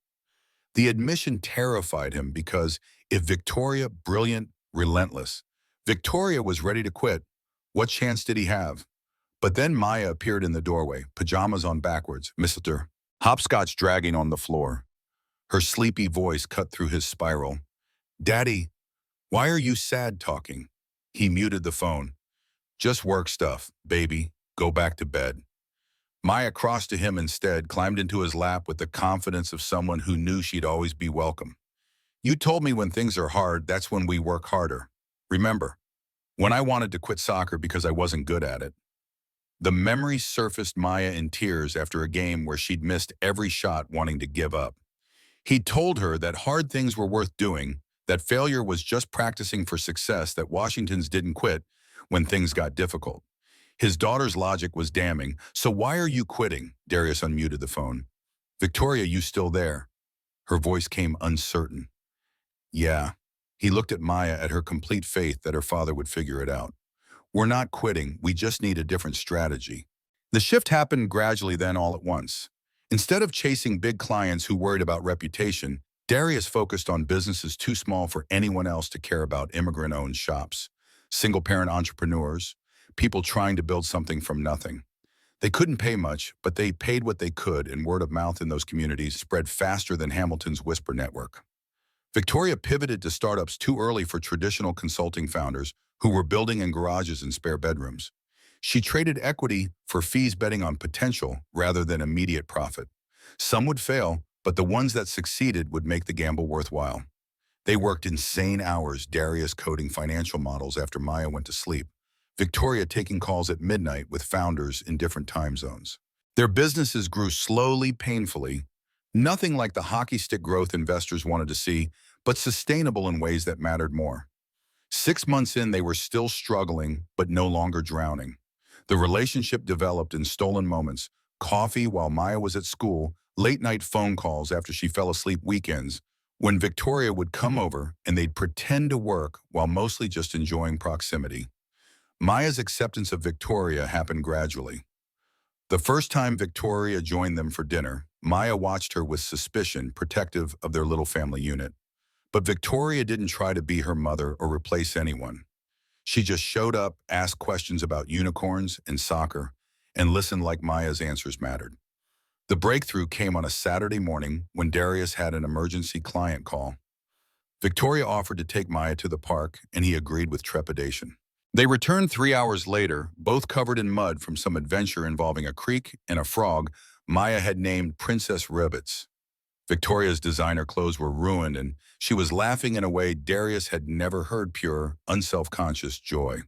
The admission terrified him because if Victoria, brilliant, relentless, Victoria was ready to quit, what chance did he have? But then Maya appeared in the doorway, pajamas on backwards, Mr. Hopscotch dragging on the floor. Her sleepy voice cut through his spiral. "Daddy, why are you sad talking?" He muted the phone. "Just work stuff, baby. Go back to bed." Maya crossed to him instead, climbed into his lap with the confidence of someone who knew she'd always be welcome. "You told me when things are hard, that's when we work harder. Remember, when I wanted to quit soccer because I wasn't good at it." The memory surfaced. Maya in tears after a game where she'd missed every shot, wanting to give up. He'd told her that hard things were worth doing, that failure was just practicing for success, that Washingtons didn't quit when things got difficult. His daughter's logic was damning. "So why are you quitting?" Darius unmuted the phone. "Victoria, you still there?" Her voice came uncertain. "Yeah." He looked at Maya, at her complete faith that her father would figure it out. "We're not quitting, we just need a different strategy." The shift happened gradually, then all at once. Instead of chasing big clients who worried about reputation, Darius focused on businesses too small for anyone else to care about: immigrant-owned shops, single-parent entrepreneurs, people trying to build something from nothing. They couldn't pay much, but they paid what they could, and word of mouth in those communities spread faster than Hamilton's Whisper network. Victoria pivoted to startups too early for traditional consulting founders who were building in garages and spare bedrooms. She traded equity for fees, betting on potential rather than immediate profit. Some would fail, but the ones that succeeded would make the gamble worthwhile. They worked insane hours, Darius coding financial models after Maya went to sleep, Victoria taking calls at midnight with founders in different time zones. Their businesses grew slowly, painfully, nothing like the hockey stick growth investors wanted to see, but sustainable in ways that mattered more. 6 months in, they were still struggling, but no longer drowning. The relationship developed in stolen moments: coffee while Maya was at school, late-night phone calls after she fell asleep, weekends, when Victoria would come over and they'd pretend to work while mostly just enjoying proximity. Maya's acceptance of Victoria happened gradually. The first time Victoria joined them for dinner, Maya watched her with suspicion, protective of their little family unit. But Victoria didn't try to be her mother or replace anyone. She just showed up, asked questions about unicorns and soccer, and listened like Maya's answers mattered. The breakthrough came on a Saturday morning when Darius had an emergency client call. Victoria offered to take Maya to the park, and he agreed with trepidation. They returned 3 hours later, both covered in mud from some adventure involving a creek and a frog Maya had named Princess Ribbits. Victoria's designer clothes were ruined, and she was laughing in a way Darius had never heard: pure, unself-conscious joy.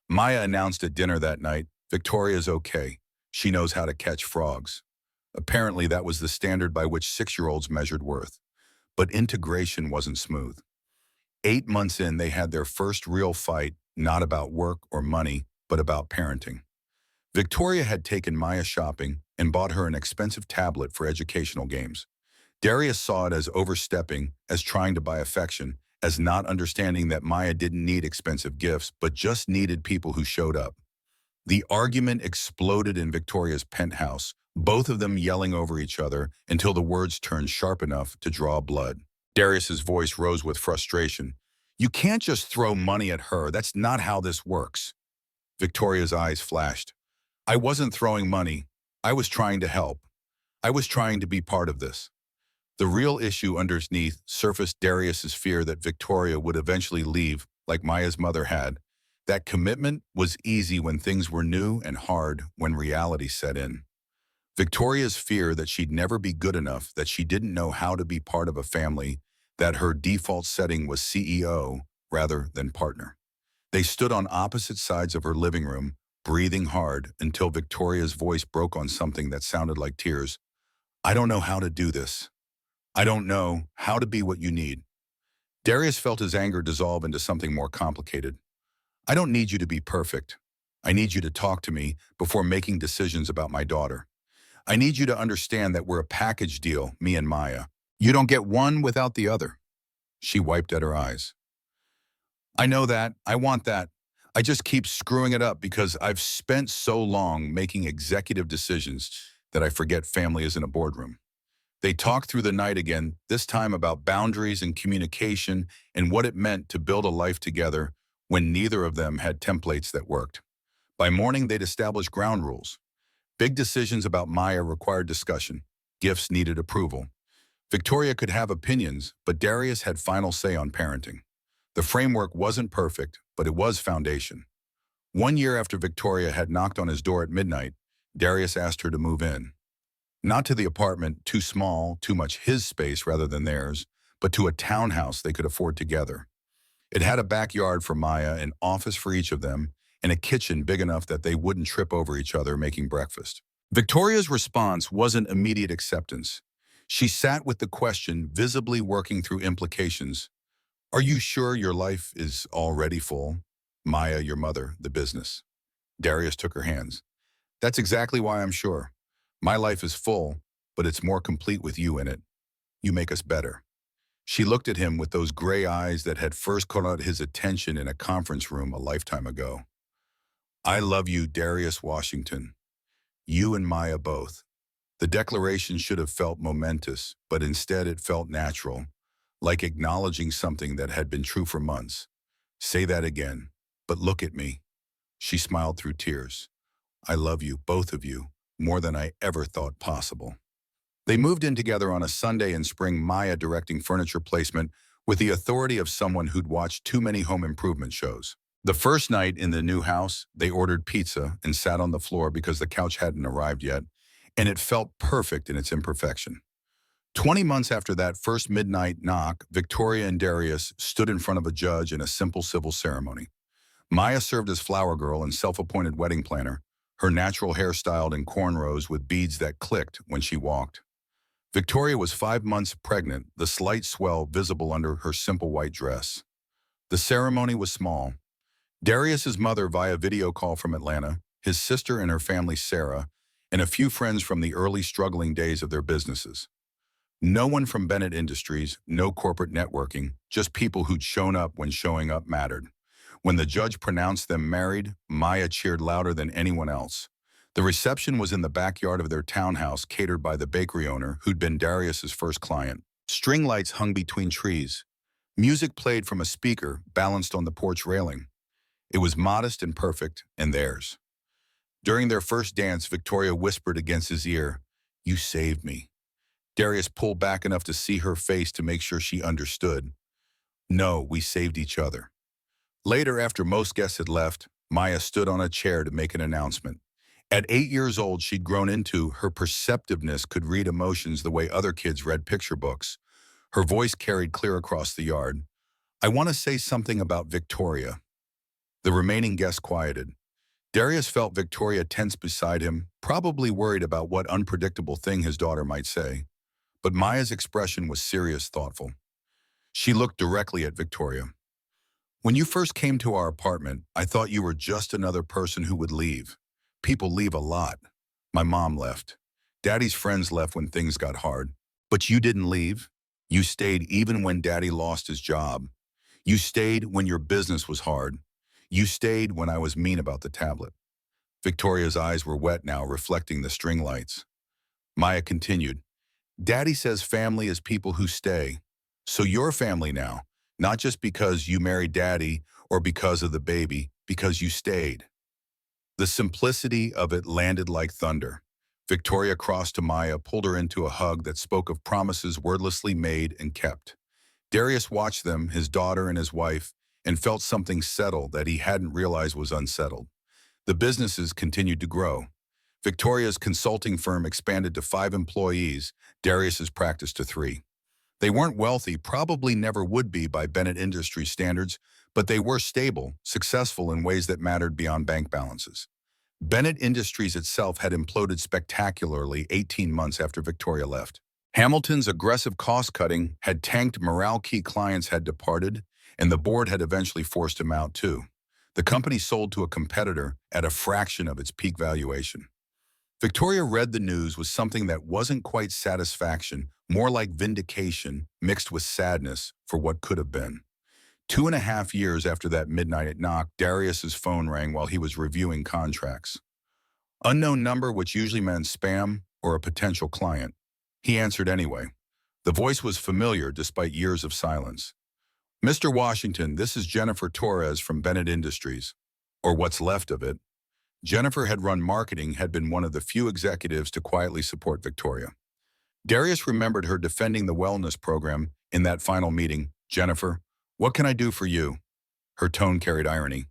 Maya announced at dinner that night, "Victoria's okay. She knows how to catch frogs. Apparently, that was the standard by which 6-year-olds measured worth. But integration wasn't smooth. 8 months in, they had their first real fight, not about work or money, but about parenting. Victoria had taken Maya shopping and bought her an expensive tablet for educational games. Darius saw it as overstepping, as trying to buy affection, as not understanding that Maya didn't need expensive gifts, but just needed people who showed up. The argument exploded in Victoria's penthouse, both of them yelling over each other until the words turned sharp enough to draw blood. Darius's voice rose with frustration. "You can't just throw money at her. That's not how this works." Victoria's eyes flashed. "I wasn't throwing money. I was trying to help. I was trying to be part of this." The real issue underneath surfaced Darius's fear that Victoria would eventually leave, like Maya's mother had. That commitment was easy when things were new and hard when reality set in. Victoria's fear that she'd never be good enough, that she didn't know how to be part of a family, that her default setting was CEO rather than partner. They stood on opposite sides of her living room, breathing hard, until Victoria's voice broke on something that sounded like tears. "I don't know how to do this. I don't know how to be what you need." Darius felt his anger dissolve into something more complicated. "I don't need you to be perfect. I need you to talk to me before making decisions about my daughter. I need you to understand that we're a package deal, me and Maya. You don't get one without the other." She wiped at her eyes. "I know that. I want that. I just keep screwing it up because I've spent so long making executive decisions that I forget family isn't a boardroom." They talked through the night again, this time about boundaries and communication and what it meant to build a life together when neither of them had templates that worked. By morning, they'd established ground rules. Big decisions about Maya required discussion. Gifts needed approval. Victoria could have opinions, but Darius had final say on parenting. The framework wasn't perfect, but it was foundation. One year after Victoria had knocked on his door at midnight, Darius asked her to move in. Not to the apartment, too small, too much his space rather than theirs, but to a townhouse they could afford together. It had a backyard for Maya, an office for each of them, and a kitchen big enough that they wouldn't trip over each other making breakfast. Victoria's response wasn't immediate acceptance. She sat with the question, visibly working through implications. "Are you sure your life is already full? Maya, your mother, the business." Darius took her hands. "That's exactly why I'm sure. My life is full, but it's more complete with you in it. You make us better." She looked at him with those gray eyes that had first caught out his attention in a conference room a lifetime ago. "I love you, Darius Washington. You and Maya both." The declaration should have felt momentous, but instead it felt natural, like acknowledging something that had been true for months. "Say that again, but look at me." She smiled through tears. "I love you, both of you, more than I ever thought possible." They moved in together on a Sunday in spring, Maya directing furniture placement with the authority of someone who'd watched too many home improvement shows. The first night in the new house, they ordered pizza and sat on the floor because the couch hadn't arrived yet, and it felt perfect in its imperfection. 20 months after that first midnight knock, Victoria and Darius stood in front of a judge in a simple civil ceremony. Maya served as flower girl and self-appointed wedding planner, her natural hair styled in cornrows with beads that clicked when she walked. Victoria was 5 months pregnant, the slight swell visible under her simple white dress. The ceremony was small. Darius's mother via video call from Atlanta, his sister and her family Sarah, and a few friends from the early struggling days of their businesses. No one from Bennett Industries, no corporate networking, just people who'd shown up when showing up mattered. When the judge pronounced them married, Maya cheered louder than anyone else. The reception was in the backyard of their townhouse catered by the bakery owner who'd been Darius's first client. String lights hung between trees. Music played from a speaker balanced on the porch railing. It was modest and perfect, and theirs. During their first dance, Victoria whispered against his ear, "You saved me." Darius pulled back enough to see her face to make sure she understood. "No, we saved each other." Later, after most guests had left, Maya stood on a chair to make an announcement. At 8 years old, she'd grown into her perceptiveness, could read emotions the way other kids read picture books. Her voice carried clear across the yard. "I want to say something about Victoria." The remaining guests quieted. Darius felt Victoria tense beside him, probably worried about what unpredictable thing his daughter might say. But Maya's expression was serious, thoughtful. She looked directly at Victoria. When you first came to our apartment, I thought you were just another person who would leave. People leave a lot. My mom left. Daddy's friends left when things got hard. But you didn't leave. You stayed even when Daddy lost his job. You stayed when your business was hard. You stayed when I was mean about the tablet. Victoria's eyes were wet now, reflecting the string lights. Maya continued, Daddy says family is people who stay. So you're family now, not just because you married Daddy or because of the baby, because you stayed. The simplicity of it landed like thunder. Victoria crossed to Maya, pulled her into a hug that spoke of promises wordlessly made and kept. Darius watched them, his daughter and his wife, and felt something settle that he hadn't realized was unsettled. The businesses continued to grow. Victoria's consulting firm expanded to 5 employees, Darius's practice to 3. They weren't wealthy, probably never would be by Bennett Industries standards, but they were stable, successful in ways that mattered beyond bank balances. Bennett Industries itself had imploded spectacularly 18 months after Victoria left. Hamilton's aggressive cost-cutting had tanked morale, key clients had departed, and the board had eventually forced him out too. The company sold to a competitor at a fraction of its peak valuation. Victoria read the news with something that wasn't quite satisfaction, more like vindication mixed with sadness for what could have been. 2.5 years after that midnight knock, Darius's phone rang while he was reviewing contracts. Unknown number, which usually meant spam or a potential client. He answered anyway. The voice was familiar despite years of silence. Mr. Washington, this is Jennifer Torres from Bennett Industries, or what's left of it. Jennifer had run marketing, had been one of the few executives to quietly support Victoria. Darius remembered her defending the wellness program in that final meeting. Jennifer, what can I do for you? Her tone carried irony.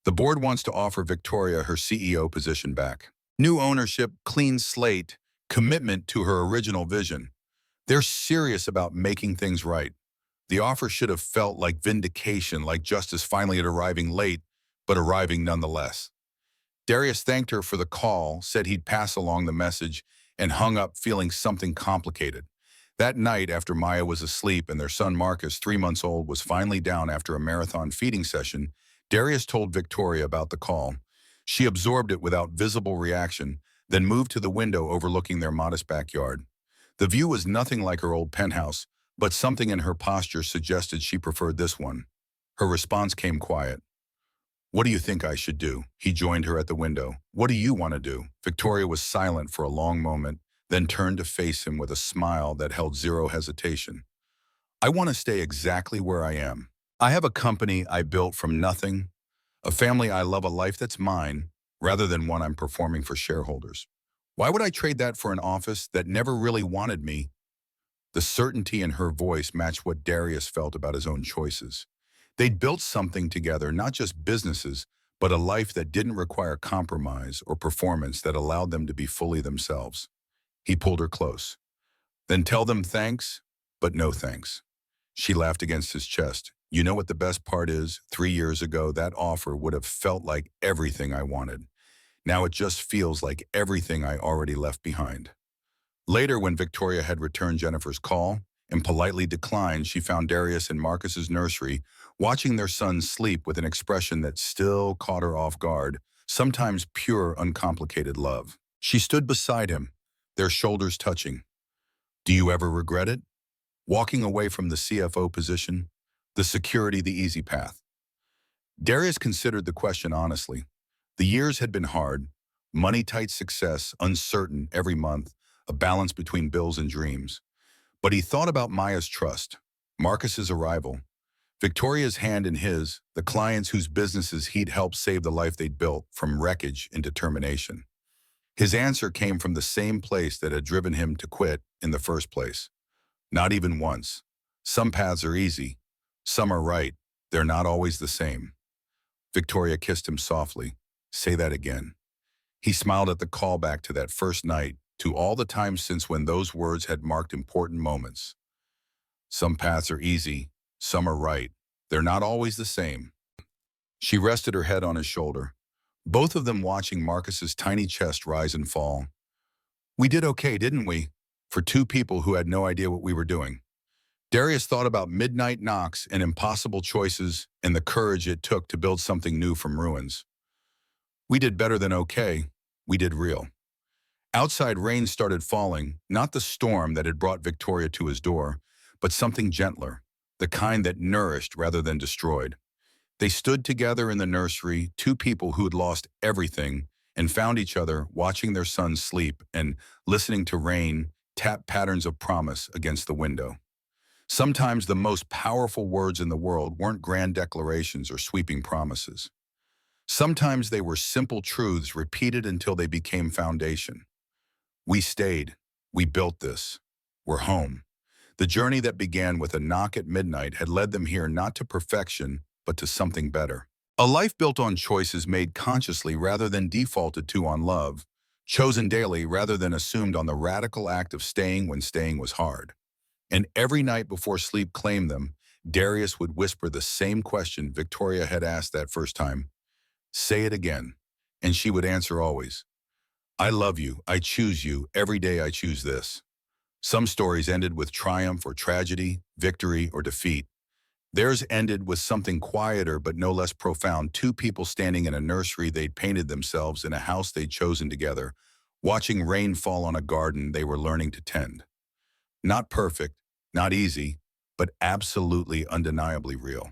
The board wants to offer Victoria her CEO position back. New ownership, clean slate, commitment to her original vision. They're serious about making things right. The offer should have felt like vindication, like justice finally arriving late, but arriving nonetheless. Darius thanked her for the call, said he'd pass along the message, and hung up feeling something complicated. That night, after Maya was asleep and their son Marcus, 3 months old, was finally down after a marathon feeding session, Darius told Victoria about the call. She absorbed it without visible reaction, then moved to the window overlooking their modest backyard. The view was nothing like her old penthouse, but something in her posture suggested she preferred this one. Her response came quiet. What do you think I should do? He joined her at the window. What do you want to do? Victoria was silent for a long moment, then turned to face him with a smile that held zero hesitation. I want to stay exactly where I am. I have a company I built from nothing, a family I love, a life that's mine, rather than one I'm performing for shareholders. Why would I trade that for an office that never really wanted me? The certainty in her voice matched what Darius felt about his own choices. They'd built something together, not just businesses, but a life that didn't require compromise or performance, that allowed them to be fully themselves. He pulled her close. Then tell them thanks, but no thanks. She laughed against his chest. You know what the best part is? 3 years ago, that offer would have felt like everything I wanted. Now it just feels like everything I already left behind. Later, when Victoria had returned Jennifer's call and politely declined, she found Darius in Marcus's nursery, watching their son sleep with an expression that still caught her off guard, sometimes pure, uncomplicated love. She stood beside him, their shoulders touching. Do you ever regret it? Walking away from the CFO position, the security, the easy path. Darius considered the question honestly. The years had been hard, money-tight success, uncertain every month, a balance between bills and dreams. But he thought about Maya's trust, Marcus's arrival, Victoria's hand in his, the clients whose businesses he'd helped save the life they'd built from wreckage and determination. His answer came from the same place that had driven him to quit in the first place. Not even once. Some paths are easy. Some are right. They're not always the same. Victoria kissed him softly. Say that again. He smiled at the callback to that first night, to all the times since when those words had marked important moments. Some paths are easy. Some are right. They're not always the same. She rested her head on his shoulder. both of them watching Marcus's tiny chest rise and fall. We did okay, didn't we? For two people who had no idea what we were doing. Darius thought about midnight knocks and impossible choices and the courage it took to build something new from ruins. We did better than okay. We did real. Outside rain started falling, not the storm that had brought Victoria to his door, but something gentler, the kind that nourished rather than destroyed. They stood together in the nursery, two people who had lost everything, and found each other watching their son sleep and listening to rain tap patterns of promise against the window. Sometimes the most powerful words in the world weren't grand declarations or sweeping promises. Sometimes they were simple truths repeated until they became foundation. We stayed. We built this. We're home. The journey that began with a knock at midnight had led them here not to perfection, but to something better. A life built on choices made consciously rather than defaulted to on love, chosen daily rather than assumed on the radical act of staying when staying was hard. And every night before sleep claimed them, Darius would whisper the same question Victoria had asked that first time. Say it again. And she would answer always, I love you, I choose you, every day I choose this. Some stories ended with triumph or tragedy, victory or defeat. Theirs ended with something quieter but no less profound, two people standing in a nursery they'd painted themselves in a house they'd chosen together, watching rain fall on a garden they were learning to tend. Not perfect, not easy, but absolutely undeniably real.